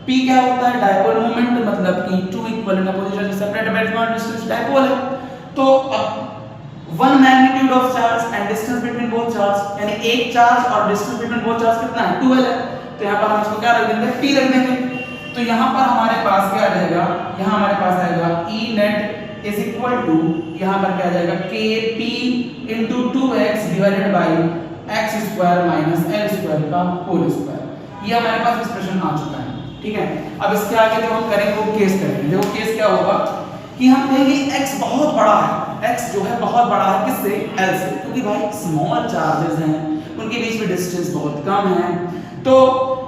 p क्या होता है, डायपोल मोमेंट, मतलब कि 2 equivalent position separate by small distance dipole है। तो one magnitude of charge and distance between both charge, यानी एक चार्ज और डिस्टेंस बिटवीन बोथ चार्ज कितना है, 12 है। तो यहाँ पर हम इसको क्या रख देंगे, p रख देंगे। तो यहाँ पर हमारे पास क्या आ जाएगा, यहाँ हमारे पास आएगा E net is equal to, यहाँ पर क्या आ जाएगा KP into 2x divided by x square minus l square का होल स्क्वायर। ये हमारे पास एक्सप्रेशन आ चुका है, ठीक है। अब इसके आगे जो हम करेंगे वो केस करेंगे। देखो केस क्या होगा कि हम कहेंगे x बहुत बड़ा है, x जो है बहुत बड़ा है किससे, l से, क्योंकि भाई स्मॉल चार्जेस हैं, उनके बीच में डिस्टेंस बहुत कम है। तो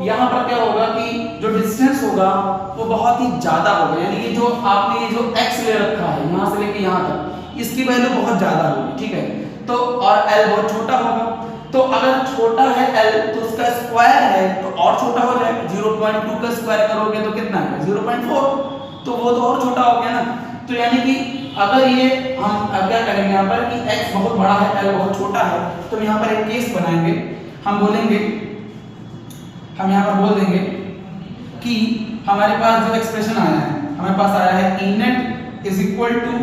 यहाँ पर क्या होगा कि जो डिस्टेंस होगा वो बहुत ही ज्यादा होगा, यानी कि जो आपने ये जो x ले रखा है यहाँ से लेके यहाँ तक, इसकी वैल्यू बहुत ज्यादा होगी, ठीक है। तो और l बहुत छोटा होगा, तो अगर छोटा है l तो उसका स्क्वायर है तो और छोटा हो जाएगा। 0.2 का स्क्वायर करोगे तो कितना है 0.4, तो वो तो और छोटा हो गया ना। तो यानी कि अगर ये हम क्या करेंगे यहाँ पर कि x बहुत बड़ा है l बहुत छोटा है, तो यहाँ पर एक केस बनाएंगे। हम बोलेंगे, हम यहाँ पर बोल देंगे कि हमारे पास जो एक्सप्रेशन आया है, हमारे पास आया है E net is equal to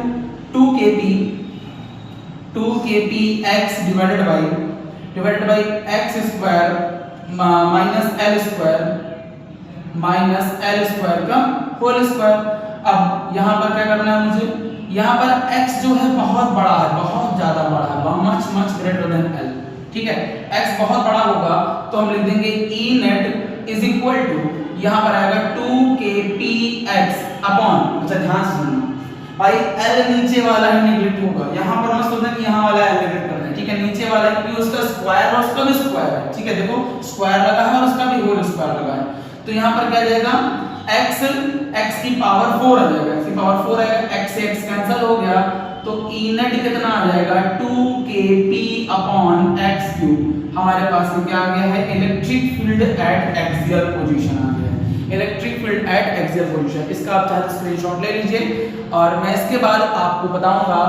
2kp x divided by x square minus l square का होल स्क्वायर। अब यहाँ पर क्या करना है मुझे, यहाँ पर x जो है बहुत बड़ा है, बहुत ज्यादा बड़ा है, मच ग्रेटर देन l, ठीक है। x बहुत बड़ा होगा तो हम लिख देंगे E net is equal to, यहाँ पर आएगा 2kpx अपॉन, अच्छा ध्यान से सुनना भाई, l नीचे वाला ही नेगलेक्ट होगा, यहाँ पर मत सोचना कि यहाँ वाला l नेगलेक्ट करना है, ठीक है। नीचे वाला है क्योंकि उसका स्क्वायर और उसका भी स्क्वायर है, ठीक है। देखो स्क्वायर लगा है और उसका भी होल स्क्वायर लगा है, तो यहाँ पर क्या जाएगा x की पावर 4 आ जाएगा, x की पावर 4 आएगा, x से x कैंसिल हो गया, तो E net कितना आ जाएगा 2kp अपॉन x क्यूब। हमारे पास में क्या आ गया है, electric field at axial position आ गया है, electric field at axial position. इसका आप चाहे स्क्रीनशॉट ले लीजिए और मैं इसके बाद आपको बताऊंगा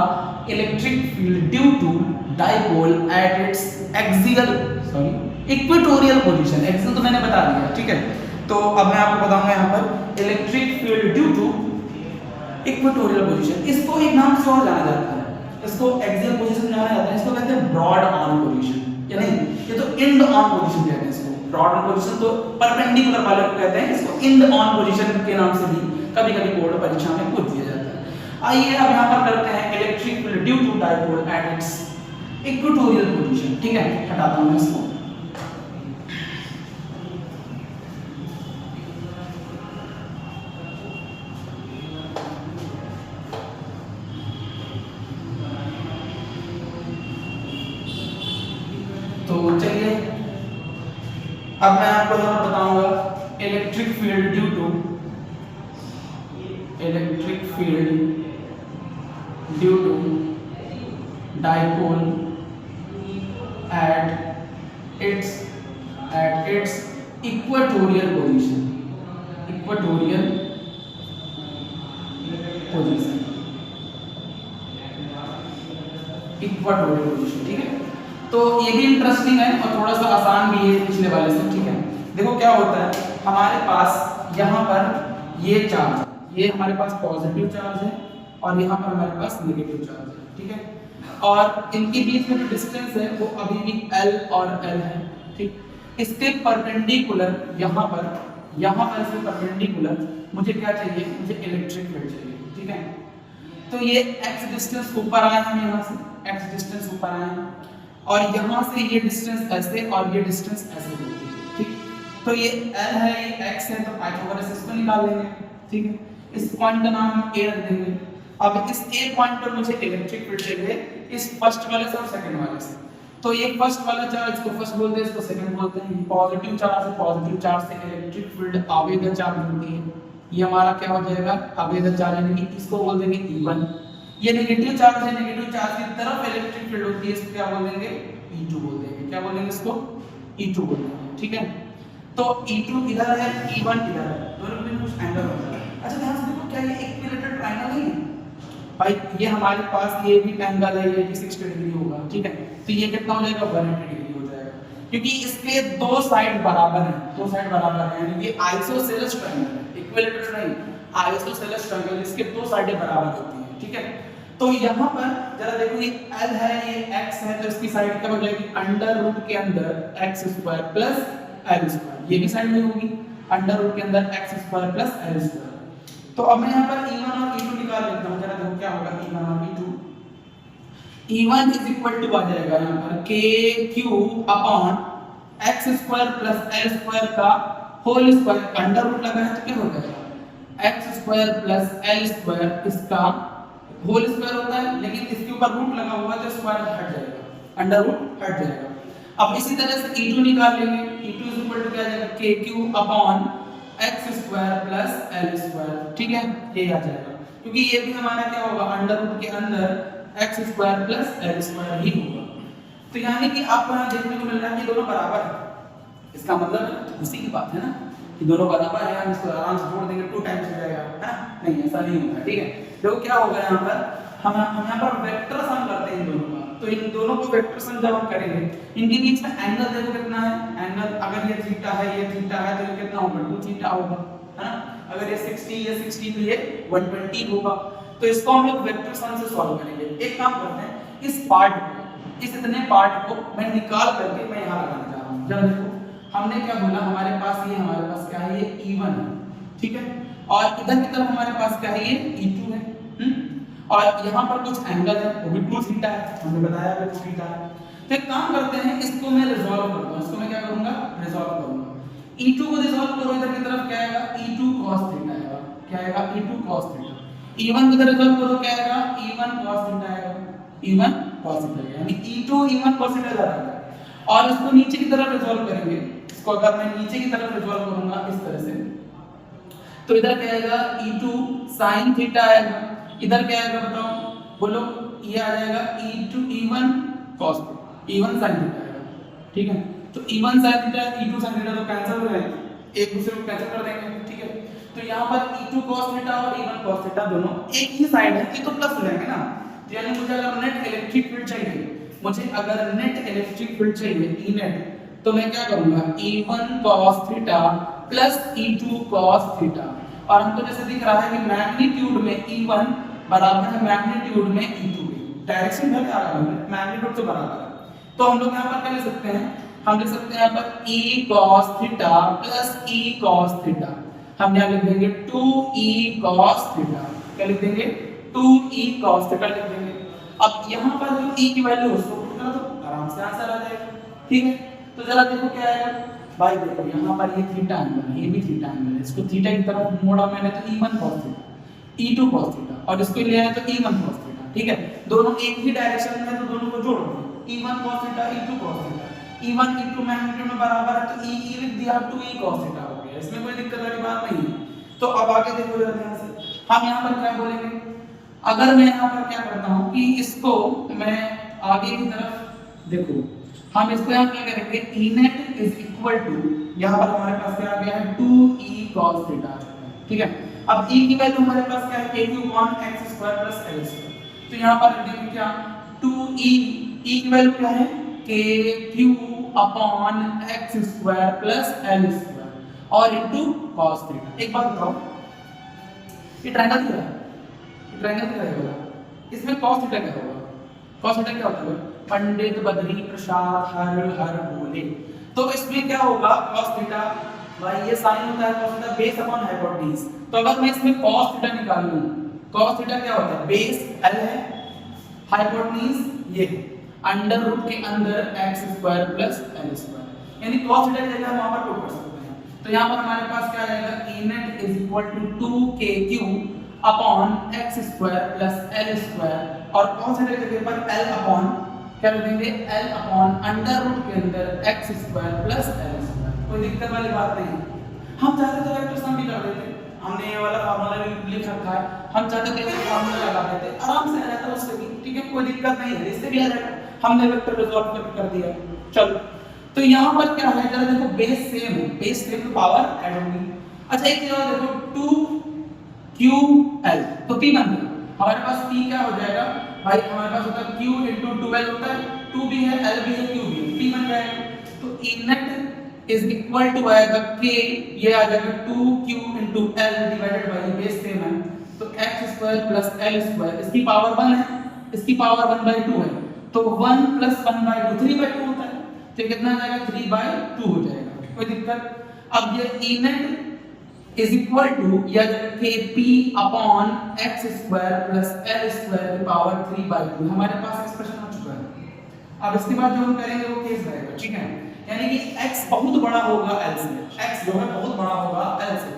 electric field due to dipole at its equatorial position. Axial तो मैंने बता दिया, ठीक है। तो अब मैं आपको बताऊंगा यहाँ पर electric field due to equatorial position. इसको एक नाम से और जाना जाता है, इसको एक्सियल पोजीशन जाना जाता है, इसको कहते हैं ब्रॉड ऑन पोजीशन, या नहीं, ये तो एंड ऑन पोजीशन कहते हैं इसको। ब्रॉड ऑन पोजीशन तो परपेंडिकुलर वाले को कहते हैं, इसको एंड ऑन पोजीशन के नाम से भी कभी-कभी बोर्ड परीक्षा में पूछ दिया जाता है। आइए अब यहाँ पर करते हैं electric field due to dipole at its equatorial position, ठीक है। हटाता हूं इसको। तो चलिए अब मैं आपको यहाँ बताऊंगा electric field due to dipole at its equatorial position, ठीक है। तो ये भी इंटरेस्टिंग है और थोड़ा सा आसान भी है पिछले वाले से, ठीक है। देखो क्या होता है, हमारे पास यहाँ पर ये चार्ज, ये हमारे पास पॉजिटिव चार्ज है और यहाँ पर हमारे पास नेगेटिव चार्ज है, ठीक है। और इनके बीच में जो डिस्टेंस है वो अभी भी L और L है, ठीक। इसके परपेंडिकुलर यहाँ पर इसके परपेंडिकुलर मुझे क्या चाहिए, मुझे इलेक्ट्रिक फील्ड चाहिए, ठीक है। तो ये x डिस्टेंस ऊपर आया है, यहाँ से x डिस्टेंस ऊपर आया है और यहाँ से ये डिस्टेंस ऐसे और ये डिस्टेंस ऐसे होती है, ठीक। तो ये L है, ये x है, तो पाइथागोरस इसको निकाल लेंगे, ठीक है। इस पॉइंट का नाम हम A रख देंगे। अब इस A पॉइंट पर मुझे इलेक्ट्रिक फील्ड चाहिए इस फर्स्ट वाले से और सेकंड वाले से। तो ये फर्स्ट वाला चार्ज को फर्स्ट बोलते हैं, इसको सेकंड बोलते हैं। पॉजिटिव चार्ज है, पॉजिटिव चार्ज से इलेक्ट्रिक फील्ड आवेदन चार्ज होती है, ये हमारा क्या हो जाएगा आवेदन चार्ज, यानी कि इसको बोल देंगे E1। ये नेगेटिव चार्ज है, नेगेटिव चार्ज की तरफ इलेक्ट्रिक फील्ड होती है, इसको क्या बोल देंगे E2 बोल देंगे। क्या बोलेंगे इसको E2 बोल देंगे, ठीक है। तो E2 इधर है, E1 इधर है, दोनों के बीच कुछ एंगल होता है। अच्छा ध्यान से देखो, क्या ये इक्विलेटरल ट्रायंगल नहीं है भाई, ये हमारे पास ये भी एंगल है, ये भी 60 डिग्री होगा, ठीक है। तो ये कितना हो जाएगा 180 डिग्री हो जाएगा, क्योंकि इसके दो साइड बराबर हैं, दो साइड बराबर हैं, यानी कि आइसोसेलेस ट्रायंगल है, इक्विलेटरल नहीं, आइसोसेलेस ट्रायंगल, इसके दो साइडें बराबर होती हैं, ठीक है। तो यहाँ पर जरा देखो, ये L है, ये x है, तो इसकी साइड क्या हो जाएगी अंडर रूट के अंदर x square plus L square, ये भी साइड में होगी अंडर रूट के अंदर x square plus L square. तो अब मैं यहाँ पर E1 और E2 निकाल लेता हूँ, जरा देखो क्या होगा E1 और E2। E1 is equal to आ जाएगा यहाँ पर KQ upon x square plus L square का होल स्क्वायर, अंडर रूट लगा है तो क्या हो जाएगा x square plus L square इसका होल स्क्वायर होता है, लेकिन इसके ऊपर रूट लगा हुआ है तो स्क्वायर हट जाएगा, अंडर रूट हट जाएगा। अब इसी तरह से E2 निकाल लेंगे, E2 इज इक्वल टू क्या आ जाएगा KQ upon x square plus L square, ठीक है, ये आ जाएगा क्योंकि ये भी हमारा क्या होगा अंडर रूट के अंदर x square plus L square ही होगा। तो यानी कि आपको यहाँ देखने को मिल रहा है कि दोनों बराबर है, इसका मतलब उसी की बात है ना कि दोनों बराबर है, हम इसको आराम से जोड़ देंगे 2 टाइम्स हो जाएगा, है ना, नहीं ऐसा नहीं होता, ठीक है। देखो क्या होगा यहाँ पर हम यहाँ पर वेक्टर सम करते हैं इन दोनों का, तो इन दोनों को वेक्टर सम जब हम करेंगे इनके बीच में एंगल देखो कितना है, एंगल अगर ये थीटा है ये थीटा है तो ये कितना होगा 2 थीटा होगा, है ना, अगर ये 60 ये 60 तो ये 120 होगा। तो इसको हम लोग वेक्टर सम से सॉल्व करेंगे। एक काम करते हैं, इस पार्ट को, इस इतने पार्ट को मैं निकाल करके मैं यहाँ लगाने जा रहा हूँ। जरा देखो हमने क्या बोला, हमारे पास क्या है ये E1 है, ठीक है, और इधर की तरफ हमारे पास क्या है ये E2 है, और यहाँ पर कुछ एंगल है वो भी 2 थीटा है, हमने बताया कि 2 थीटा है। तो एक काम करते हैं, इसको मैं रिजॉल्व करता हूँ, इसको मैं क्या करूँगा रिजॉल्व करूँगा। E2 को रिजॉल्व करो, इधर की तरफ क्या आएगा E2 cos थीटा आएगा, क्या आएगा E2 cos थीटा। E1 को इधर रिजॉल्व करो, क्या आएगा E1 cos थीटा आएगा, E1 cos थीटा, यानी E2 E1 cos थीटा आ रहा है। और इसको नीचे की तरफ रिजॉल्व करेंगे, इसको अगर मैं नीचे की तरफ रिजॉल्व करूंगा इस तरह से, तो इधर क्या आएगा E2 sin थीटा आएगा, इधर क्या आएगा बताओ बोलो, ये आ जाएगा E2 E1 cos E1 sin theta आएगा, ठीक है। तो E1 sin theta E2 sin theta तो कैंसिल हो जाएगा, एक दूसरे को कैंसिल कर देंगे, ठीक है। तो यहाँ पर E2 cos थीटा और E1 cos थीटा दोनों एक ही साइड है, ये तो प्लस हो जाएंगे ना। तो यानी मुझे अगर नेट इलेक्ट्रिक फील्ड चाहिए, E नेट, तो मैं क्या करूंगा E1 cos theta plus E2 cos theta, और हमको जैसे दिख रहा है कि मैग्नीट्यूड में E1 बराबर है मैग्नीट्यूड में E2 के, डायरेक्शन भले अलग है, मैग्नीट्यूड तो बराबर है। तो हम लोग यहाँ पर क्या लिख सकते हैं, हम लिख सकते हैं यहाँ पर E cos theta plus E cos theta, हम यहाँ लिख देंगे 2E cos थीटा, क्या लिख देंगे 2E cos थीटा लिख देंगे। अब यहाँ पर जो E की वैल्यू है उसको पुट कर दो, आराम से आंसर आ जाएगा, ठीक है। तो जरा देखो क्या आएगा भाई, देखो यहाँ पर ये थीटा एंगल है, ये भी थीटा एंगल है, इसको थीटा की तरफ मोड़ा मैंने तो E1 cos theta, E2 cos theta, और इसको ले आया तो E1 cos थीटा, ठीक है। दोनों एक ही डायरेक्शन में, तो दोनों को जोड़ दो, E1 cos theta E2 cos theta, E1 E2 magnitude में बराबर है तो E लिख दिया 2E cos थीटा हो गया, इसमें कोई दिक्कत वाली बात नहीं है। तो अब आगे देखो जरा ध्यान से, हम यहाँ पर क्या बोलेंगे, अगर मैं यहाँ पर क्या करता हूँ कि इसको मैं आगे की तरफ देखो, हम इसको यहाँ क्या करेंगे E net is equal to, यहाँ पर हमारे पास क्या आ गया है 2E cos थीटा, ठीक है। अब E की वैल्यू हमारे पास क्या है KQ upon x square plus L square, तो यहाँ पर लिख देंगे क्या 2E, E की वैल्यू क्या है KQ upon x square plus L square और इनटू cos थीटा। एक बात बताओ, ये ट्रायंगल दिख रहा है, ट्रायंगल दिख रहा है, इसमें cos थीटा क्या होगा, cos थीटा क्या होता है पंडित बद्री प्रसाद हर हर बोले, तो इसमें क्या होगा cos थीटा, भाई ये साइन होता है cos theta base upon hypotenuse, तो अगर मैं इसमें cos थीटा निकाल लूं, cos थीटा क्या होता है बेस L है, हाइपोटेन्यूज ये अंडर रूट के अंदर x square plus L square, यानी cos थीटा की जगह हम वहां पर पुट कर सकते हैं। तो यहां पर हमारे पास क्या आ जाएगा E net is equal to 2KQ upon x square plus L square, और cos थीटा की जगह पर L अपॉन क्या लिख देंगे L अपॉन अंडर रूट के अंदर x square plus L square, कोई दिक्कत वाली बात नहीं। हम चाहते तो वेक्टर सम भी कर देते, हमने ये वाला फार्मूला भी लिख रखा है, हम चाहते तो ये फार्मूला लगा देते, आराम से आ जाता उससे भी, ठीक है, कोई दिक्कत नहीं है, इससे भी आ जाएगा, हमने वेक्टर रिजॉल्व कर दिया। चलो तो यहाँ पर क्या है जरा देखो, बेस सेम है, बेस सेम तो पावर ऐड होगी। अच्छा एक चीज और देखो 2QL, तो P बन गया, हमारे पास P क्या हो जाएगा भाई, हमारे पास होता है Q into 12 होता है, 2 भी है L भी है Q भी है, P बन जाएगा। तो E net is equal to आएगा K, ये आ जाएगा 2Q into L divided by base same है, तो x square plus L square, इसकी पावर 1 है, इसकी पावर 1/2 है, तो 1 प्लस 1/2 3/2 होता है, तो कितना आ जाएगा 3/2 हो जाएगा, कोई दिक्कत। अब ये E net is equal to या KP upon x square plus L square की पावर 3/2, हमारे पास एक्सप्रेशन अब इसके बाद जो हम करेंगे वो केस रहेगा, ठीक है, यानी कि x बहुत बड़ा होगा l से, x जो है बहुत बड़ा होगा l से,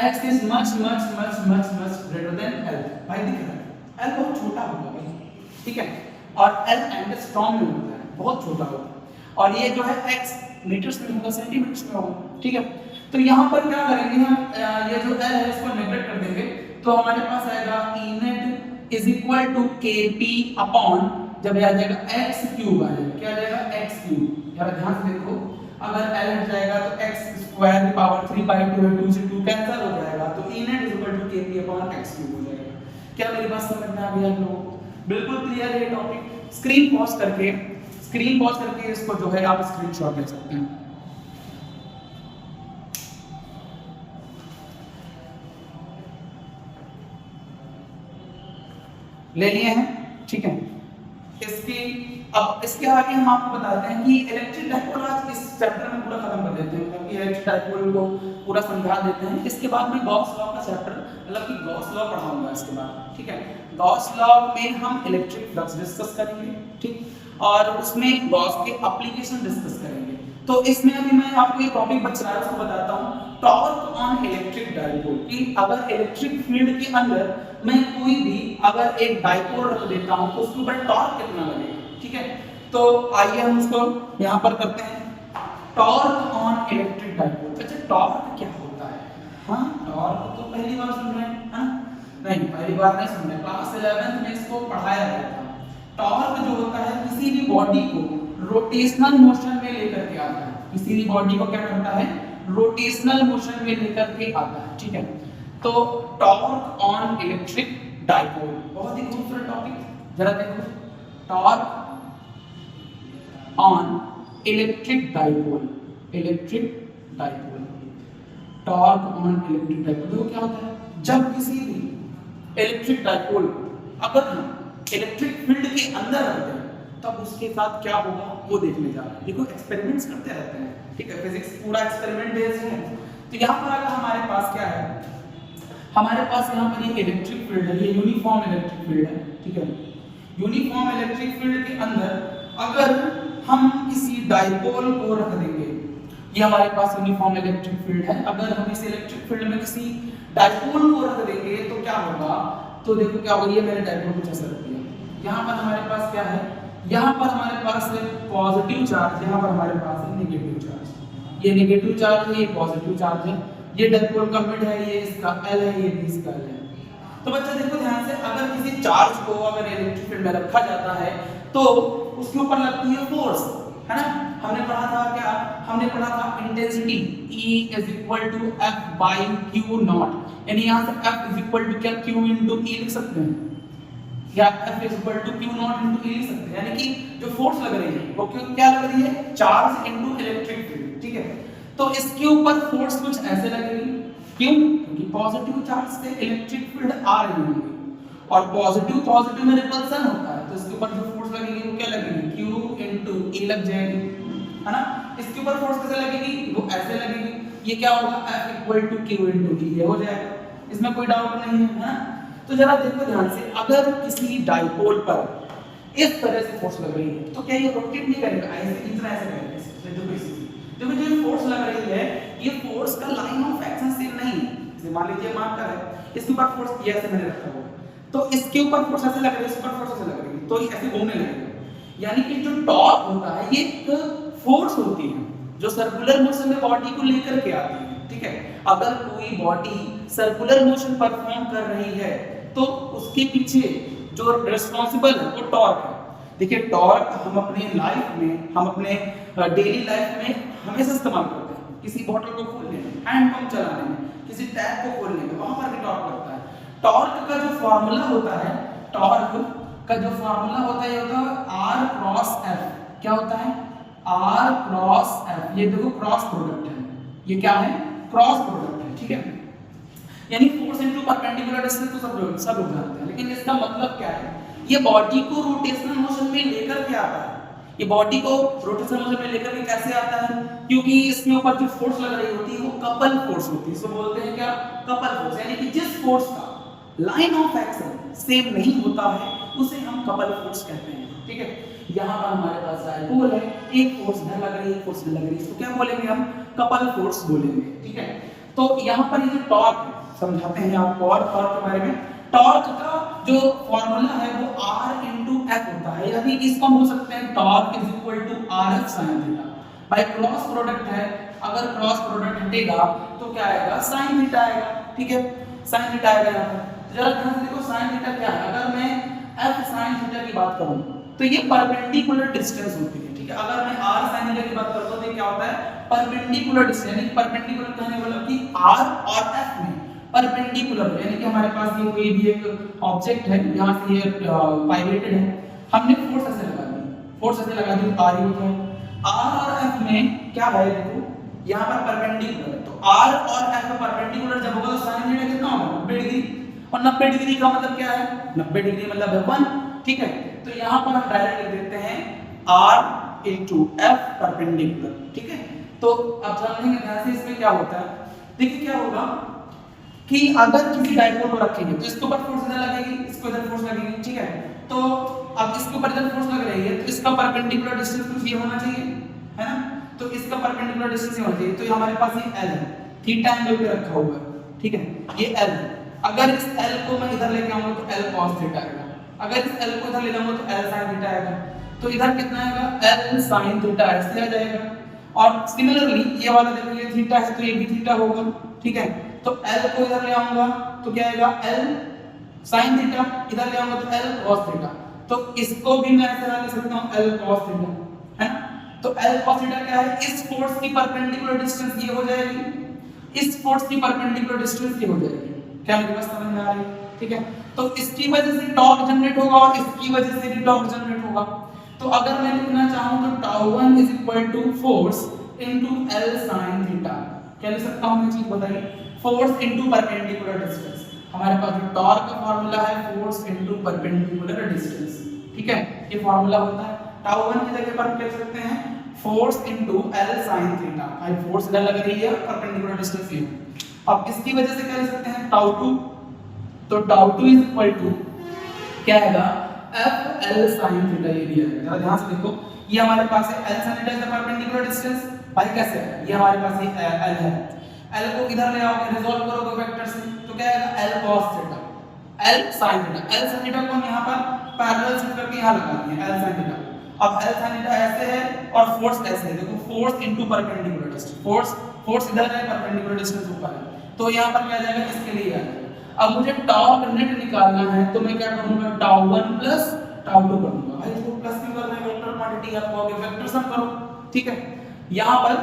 x is much much much much much greater than l। भाई दिख रहा है l बहुत छोटा होगा भाई, ठीक है, और l एंगस्ट्रॉम में होता है, बहुत छोटा होता है, और ये जो है x मीटर्स में होगा, सेंटीमीटर्स में होगा, ठीक है। तो यहाँ पर क्या करेंगे हम, ये जो l है इसको नेगलेक्ट कर देंगे, तो हमारे पास आएगा E net is equal to kp upon, जब ये आ जाएगा x क्यूब आ जाएगा, क्या आ जाएगा x क्यूब। जरा ध्यान से देखो, अगर l हट जाएगा तो x स्क्वायर की पावर 3/2 है, 2 से 2 कैंसिल हो जाएगा, तो E net is equal to kp upon x cube हो जाएगा। क्या मेरी बात समझ में आ गई आप लोगों को? बिल्कुल क्लियर है ये टॉपिक। स्क्रीन पॉज करके इसको जो है आप स्क्रीनशॉट ले सकते हैं। ले लिए हैं, ठीक है। अब इसके आगे हम आपको बताते हैं कि इलेक्ट्रिक डाइपोल आज इस चैप्टर में पूरा खत्म कर देते हैं, मतलब कि इलेक्ट्रिक डाइपोल को पूरा समझा देते हैं। इसके बाद में गॉस लॉ का चैप्टर, मतलब कि गॉस लॉ पढ़ाऊंगा इसके बाद, ठीक है। गॉस लॉ में हम इलेक्ट्रिक फ्लक्स डिस्कस करेंगे, ठीक, और उसमें गॉस के एप्लीकेशन डिस्कस करेंगे। तो इसमें अभी मैं आपको ये टॉपिक बच रहा है उसको बताता हूँ, टॉर्क ऑन इलेक्ट्रिक डाइपोल, कि अगर इलेक्ट्रिक फील्ड के अंदर मैं कोई भी अगर एक डाइपोल रख देता हूँ तो उसके ऊपर टॉर्क कितना लगेगा, ठीक है। तो आइए हम उसको यहाँ पर करते हैं, टॉर्क ऑन इलेक्ट्रिक डाइपोल। अच्छा, टॉर्क क्या होता है? हाँ, टॉर्क तो पहली बार सुन रहे हैं, हाँ? नहीं, पहली बार नहीं सुन रहे, क्लास 11th में इसको पढ़ाया गया था। टॉर्क जो होता है किसी भी बॉडी को रोटेशनल मोशन में लेकर के आता है, किसी भी बॉडी को क्या करता है, रोटेशनल मोशन में लेकर के आता है, ठीक है। तो टॉर्क ऑन इलेक्ट्रिक डाइपोल बहुत ही खूबसूरत टॉपिक, जरा देखो, torque on electric dipole, torque on electric dipole. देखो क्या होता है, जब किसी भी इलेक्ट्रिक डाइपोल अगर हम इलेक्ट्रिक फील्ड के अंदर रहते हैं तब उसके साथ क्या होगा वो देखने जा रहे हैं। देखो एक्सपेरिमेंट्स करते रहते हैं, ठीक है, फिजिक्स पूरा एक्सपेरिमेंट बेस्ड है। तो यहाँ पर अगर हमारे पास क्या है, हमारे पास यहाँ पर ये इलेक्ट्रिक फील्ड है, ये यूनिफॉर्म इलेक्ट्रिक फील्ड है, ठीक है। यूनिफॉर्म इलेक्ट्रिक फील्ड के अंदर अगर हम किसी डाइपोल को रख देंगे, ये हमारे पास यूनिफॉर्म इलेक्ट्रिक फील्ड है, अगर हम इस इलेक्ट्रिक फील्ड में किसी डाइपोल को रख देंगे तो क्या होगा, तो देखो क्या होगा, ये मैंने डाइपोल कुछ ऐसा रख दिया, यहाँ पर हमारे पास क्या है, यहाँ पर हमारे पास है पॉजिटिव चार्ज, यहाँ पर हमारे पास है नेगेटिव चार्ज, ये नेगेटिव चार्ज है, ये पॉजिटिव चार्ज है, ये डाइपोल का मिड है, ये इसका L है, ये भी इसका L है। तो बच्चा देखो ध्यान से, अगर किसी चार्ज को अगर इलेक्ट्रिक फील्ड में रखा जाता है तो उसके ऊपर लगती है फोर्स, है ना। हमने पढ़ा था क्या, हमने पढ़ा था intensity E is equal to F by Q naught, यानी यहाँ से F इज इक्वल टू क्या, Q इनटू E लिख सकते हैं, या F is equal to Q naught into E लिख सकते हैं, यानी कि जो फोर्स लग रही है वो क्या लग रही है, चार्ज इनटू इलेक्ट्रिक फील्ड, ठीक है। तो इसके ऊपर फोर्स कुछ ऐसे लगेगी, क्यों, क्योंकि पॉजिटिव चार्ज से इलेक्ट्रिक फील्ड आ रही होगी, और पॉजिटिव में रिपल्सन होता है, तो इसके ऊपर जो फोर्स लगेगी वो क्या लगेगी, Q इनटू E लग जाएगी, है ना। इसके ऊपर फोर्स कैसे लगेगी, वो ऐसे लगेगी, ये क्या होगा, F equal to Q into E, ये हो जाएगा, इसमें कोई डाउट नहीं है, है ना। तो जरा देखो ध्यान से, अगर किसी डाइपोल पर इस तरह से फोर्स लग रही है तो क्या ये रोटेट नहीं करेगा, ऐसे इतना ऐसे करेगा, देखो जो फोर्स लग रही है ये फोर्स का लाइन ऑफ एक्शन सेम नहीं है, जैसे मान लीजिए मार्क कर है, इसके ऊपर फोर्स ये ऐसे मैंने रखा हुआ, तो इसके ऊपर फोर्स ऐसे लग रही है, इसके ऊपर फोर्स ऐसे लग रही है, तो ये ऐसे घूमने लगेगा, यानी कि जो टॉर्क होता है ये एक फोर्स होती है जो सर्कुलर मोशन में बॉडी को लेकर के आती है, ठीक है। अगर कोई बॉडी सर्कुलर मोशन परफॉर्म कर रही है तो उसके पीछे जो रिस्पांसिबल है वो टॉर्क है। देखिए टॉर्क हम अपने लाइफ में, हम अपने डेली लाइफ में हमेशा इस्तेमाल करते हैं, किसी बॉटल को खोलने में, हैंड पंप चलाने में, किसी टैप को खोलने में, वहां पर भी टॉर्क लगता है। टॉर्क का जो फार्मूला होता है, टॉर्क का जो फार्मूला होता है ये होता है R क्रॉस F, क्या होता है, R क्रॉस F, ये देखो क्रॉस प्रोडक्ट है, ये क्या है, क्रॉस प्रोडक्ट है, ठीक है, यानी फोर्स इनटू परपेंडिकुलर डिस्टेंस तो सब लोग जानते हैं, लेकिन इसका मतलब क्या है, ये बॉडी को रोटेशनल मोशन में लेकर के आता है, ये बॉडी को रोटेशनल मोशन में लेकर के कैसे आता है, क्योंकि इसके ऊपर जो फोर्स लग रही होती है वो कपल फोर्स होती है, इसको बोलते हैं क्या, कपल फोर्स, यानी कि जिस फोर्स का लाइन ऑफ एक्शन सेम नहीं होता है उसे हम कपल फोर्स कहते हैं। ठीक है, यहाँ पर हमारे पास डायपोल है, एक फोर्स इधर लग रही है, एक फोर्स इधर लग रही है, इसको क्या बोलेंगे हम? कपल फोर्स बोलेंगे। ठीक है, तो यहाँ पर ये जो टॉर्क समझाते हैं आपको और टॉर्क के बारे में। टॉर्क का जो फॉर्मूला है वो R into F होता है, यानी इसको हम बोल सकते हैं torque is equal to RF sin theta. भाई क्रॉस प्रोडक्ट है, अगर क्रॉस प्रोडक्ट हटेगा तो क्या आएगा? sin थीटा आएगा। ठीक है, sin थीटा आएगा यहाँ पर। जरा ध्यान से देखो sin थीटा क्या है। अगर मैं F sin थीटा की बात करूं तो ये परपेंडिकुलर डिस्टेंस होती है। ठीक है, अगर मैं R sin थीटा की बात करता हूं तो ये क्या होता है? परपेंडिकुलर डिस्टेंस, यानी परपेंडिकुलर कहने वाला कि R और F में परपेंडिकुलर, यानी कि हमारे पास ये कोई भी एक ऑब्जेक्ट है, यहाँ से ये पाइवेटेड है, हमने फोर्स ऐसे लगा दी, फोर्स ऐसे लगा दी तो R ही हो जाएगा। R और F में क्या है? देखो यहाँ पर परपेंडिकुलर है, तो R और F में परपेंडिकुलर जब होगा तो sin थीटा कितना होगा? 90 डिग्री। और 90 डिग्री का मतलब क्या है? 90 डिग्री मतलब है 1। ठीक है, तो यहाँ पर हम डायरेक्ट लिख देते हैं R into F परपेंडिकुलर। ठीक है, तो अब समझेंगे ध्यान से इसमें क्या होता है। देखिए क्या होगा कि अगर किसी डायपोल को रखेंगे तो इसके ऊपर फोर्स इधर लगेगी, इसको इधर फोर्स लगेगी। ठीक है, तो अब इसके ऊपर इधर फोर्स लग रही है तो इसका परपेंडिकुलर डिस्टेंस कुछ ये होना चाहिए, है ना? तो इसका परपेंडिकुलर डिस्टेंस ये होना चाहिए। तो हमारे पास ये L है, थीटा एंगल पे रखा हुआ है। ठीक है, ये L है। अगर इस L को मैं इधर लेके आऊंगा तो L cos थीटा आएगा, अगर इस L को इधर ले जाऊंगा तो L sin थीटा आएगा। तो इधर कितना आएगा? L sin थीटा ऐसे आ जाएगा। और सिमिलरली ये वाला देखो, ये थीटा है तो ये भी थीटा होगा। ठीक है, तो L को इधर ले आऊंगा तो क्या आएगा? L sin थीटा, इधर ले आऊंगा तो L cos थीटा। तो इसको भी मैं ऐसे लिख सकता हूं L cos थीटा, है ना? तो L cos थीटा क्या है? इस फोर्स की परपेंडिकुलर डिस्टेंस ये हो जाएगी, इस फोर्स की परपेंडिकुलर डिस्टेंस ये हो जाएगी। क्या मेरी बात समझ में आ रही है? ठीक है, तो इसकी वजह से टॉर्क जनरेट होगा और इसकी वजह से भी टॉर्क जनरेट होगा। तो अगर मैं लिखना चाहूं तो τ1 is equal to force into L sin theta. क्या लिख सकता हूं मैं? चीज बताइए, फोर्स इनटू परपेंडिकुलर डिस्टेंस। हमारे पास जो टॉर्क का फार्मूला है फोर्स इनटू परपेंडिकुलर डिस्टेंस। ठीक है, ये फार्मूला होता है। τ1 की जगह पर हम कह सकते हैं force into L sin theta. भाई फोर्स इधर लग रही है, परपेंडिकुलर डिस्टेंस ये है। अब इसकी वजह से क्या लिख सकते हैं? τ2, तो τ2 इज इक्वल टू क्या आएगा? FL sin theta. ये दिया है, जरा ध्यान से देखो, ये हमारे पास है L sin theta is the perpendicular distance. भाई कैसे है? ये हमारे पास ये L है, L को इधर ले आओगे, रिजॉल्व करोगे वेक्टर से तो क्या आएगा? L cos theta, L sin theta. L sin theta को हम यहां पर पैरेलल शिफ्ट करके यहां लगा दिए L sin थीटा। अब L sin थीटा ऐसे है और फोर्स ऐसे है। देखो force into perpendicular distance, force इधर है, परपेंडिकुलर डिस्टेंस ऊपर है, तो यहां पर क्या आ जाएगा? इसके लिए आ जाएगा। अब मुझे टॉर्क नेट निकालना है तो मैं क्या करूंगा? τ1 प्लस τ2 करूंगा। भाई इसको प्लस क्यों कर रहे हैं? वेक्टर क्वांटिटी आपको आगे वेक्टर सम करो। ठीक है, यहां पर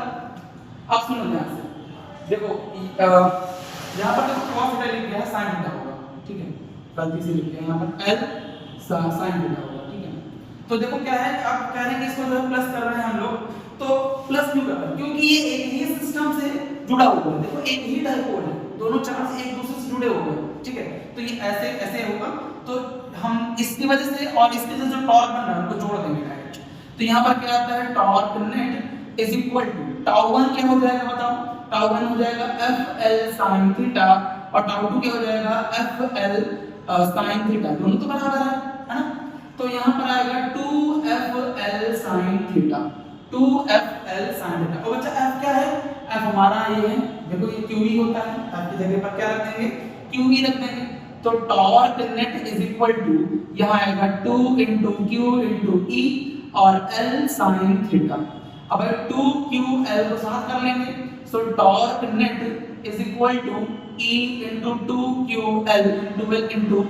अब सुनो ध्यान से देखो, यहां पर देखो cos थीटा लिख दिया है, sin थीटा होगा। ठीक है, गलती से लिख दिया यहां पर L sin थीटा होगा। ठीक है, तो देखो क्या है, अब कह रहे हैं कि इसको जो प्लस कर रहे हैं हम लोग, तो प्लस क्यों कर रहे हैं? क्योंकि ये एक ही सिस्टम से जुड़ा हुआ है। देखो एक ही डायपोल है, दोनों चार्ज एक दूसरे से जुड़े हुए हैं। ठीक है, तो ये ऐसे ऐसे होगा, तो हम इसकी वजह से और इसकी वजह से जो टॉर्क बन रहा है उनको जोड़ देंगे डायरेक्ट। तो यहाँ पर क्या आता है? Torque net is equal to τ1 क्या हो जाएगा बताओ? τ1 हो जाएगा FL sin थीटा और τ2 क्या हो जाएगा? FL sin theta. दोनों तो बराबर है ना? तो यहाँ पर आएगा 2FL sin theta, 2FL sin theta. और बच्चा F क्या है? F हमारा ये है, देखो ये QE होता है, F की जगह पर क्या रख देंगे? QE रख देंगे। तो torque net is equal to यहाँ आएगा 2 into Q into E और L sin थीटा। अब 2QL को साथ कर लेंगे, so torque net is equal to E into 2QL into L into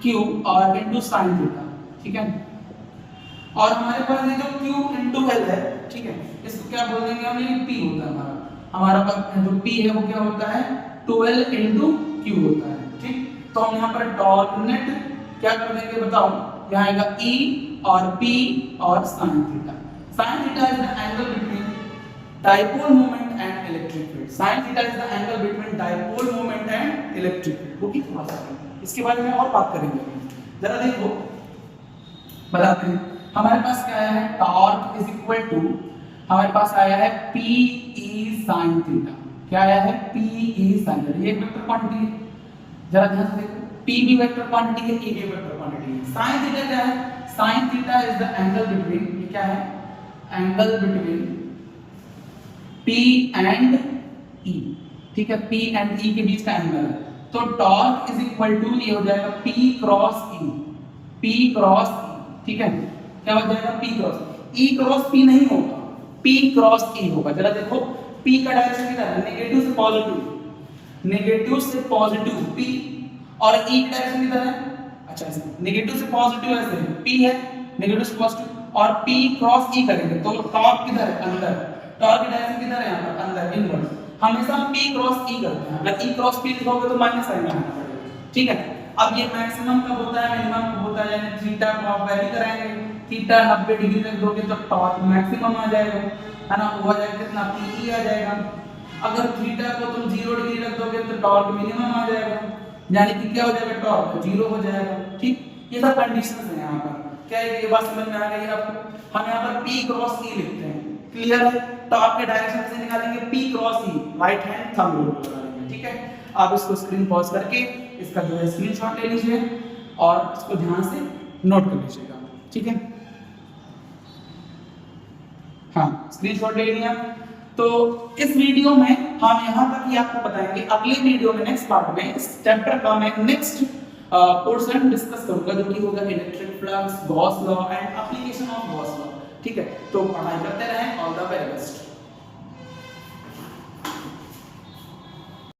Q और into sin थीटा। ठीक है, और हमारे पास ये जो Q into L है, ठीक है, इसको क्या बोल देंगे हम? ये P होता है हमारा पास जो P है वो क्या होता है? 12 into Q होता है। ठीक, तो हम यहाँ पर टॉर्क नेट क्या कर देंगे बताओ? यहाँ आएगा E और P और sin theta. sin theta is the angle between dipole moment and electric field. sin theta is the angle between dipole moment and electric field. वो किस बात है? इसके बारे में और बात करेंगे। जरा देखो, बताते हैं। हमारे पास क्या आया है? टॉर्क इज इक्वल टू हमारे पास आया है PE sin थीटा। क्या आया है? PE sin theta. ये एक वेक्टर क्वांटिटी है, जरा ध्यान से देखो, P भी वेक्टर क्वांटिटी है, E भी वेक्टर क्वांटिटी है। साइन थीटा क्या है? Sine theta is the angle between, ये क्या है? Angle between P and E, ठीक है, P एंड E के बीच का एंगल है। तो टॉर्क इज इक्वल टू ये हो जाएगा P cross E, P cross E, ठीक है, क्या हो जाएगा? P cross E, cross P नहीं होगा, P क्रॉस E होगा। जरा देखो P का डायरेक्शन किधर है? नेगेटिव से पॉजिटिव, नेगेटिव से पॉजिटिव P, और E का डायरेक्शन किधर है? अच्छा ऐसे नेगेटिव से पॉजिटिव ऐसे P है, नेगेटिव से पॉजिटिव, और P क्रॉस E करेंगे तो टॉर्क किधर है? अंदर। टॉर्क की डायरेक्शन किधर है? यहाँ पर अंदर, इनवर्ड। हमेशा P क्रॉस E करते हैं, अगर E क्रॉस P लिखोगे तो माइनस साइन आना पड़ेगा, ठीक है। अब ये मैक्सिमम कब होता है, मिनिमम कब होता है, यानी थीटा को आप वैल्यू कराएंगे, थीटा 90 डिग्री रख दोगे तो टॉर्क मैक्सिमम आ जाएगा, है ना, वो आ जाएगा कितना? PE आ जाएगा। अगर थीटा को तुम 0 डिग्री रख दोगे तो टॉर्क मिनिमम आ जाएगा, यानी कि क्या हो जाएगा? टॉर्क 0 हो जाएगा, ठीक। ये सब कंडीशंस हैं यहाँ पर। क्या ये बात समझ में आ गई आपको? हम यहाँ पर P क्रॉस E लिखते हैं, क्लियर है। टॉर्क के डायरेक्शन से निकालेंगे P cross E, right hand thumb rule लगाएंगे, ठीक है। आप इसको स्क्रीन पॉज करके इसका जो है स्क्रीनशॉट ले लीजिए और इसको ध्यान से नोट कर लीजिएगा, ठीक है। हाँ, स्क्रीनशॉट ले लिया। तो इस वीडियो में हम यहाँ तक ही आपको बताएंगे। अगले वीडियो में, नेक्स्ट पार्ट में, इस चैप्टर का मैं नेक्स्ट पोर्शन डिस्कस करूंगा, जो कि होगा electric flux, Gauss law and application of Gauss law, ठीक है। तो पढ़ाई करते रहें, ऑल द वेरी बेस्ट।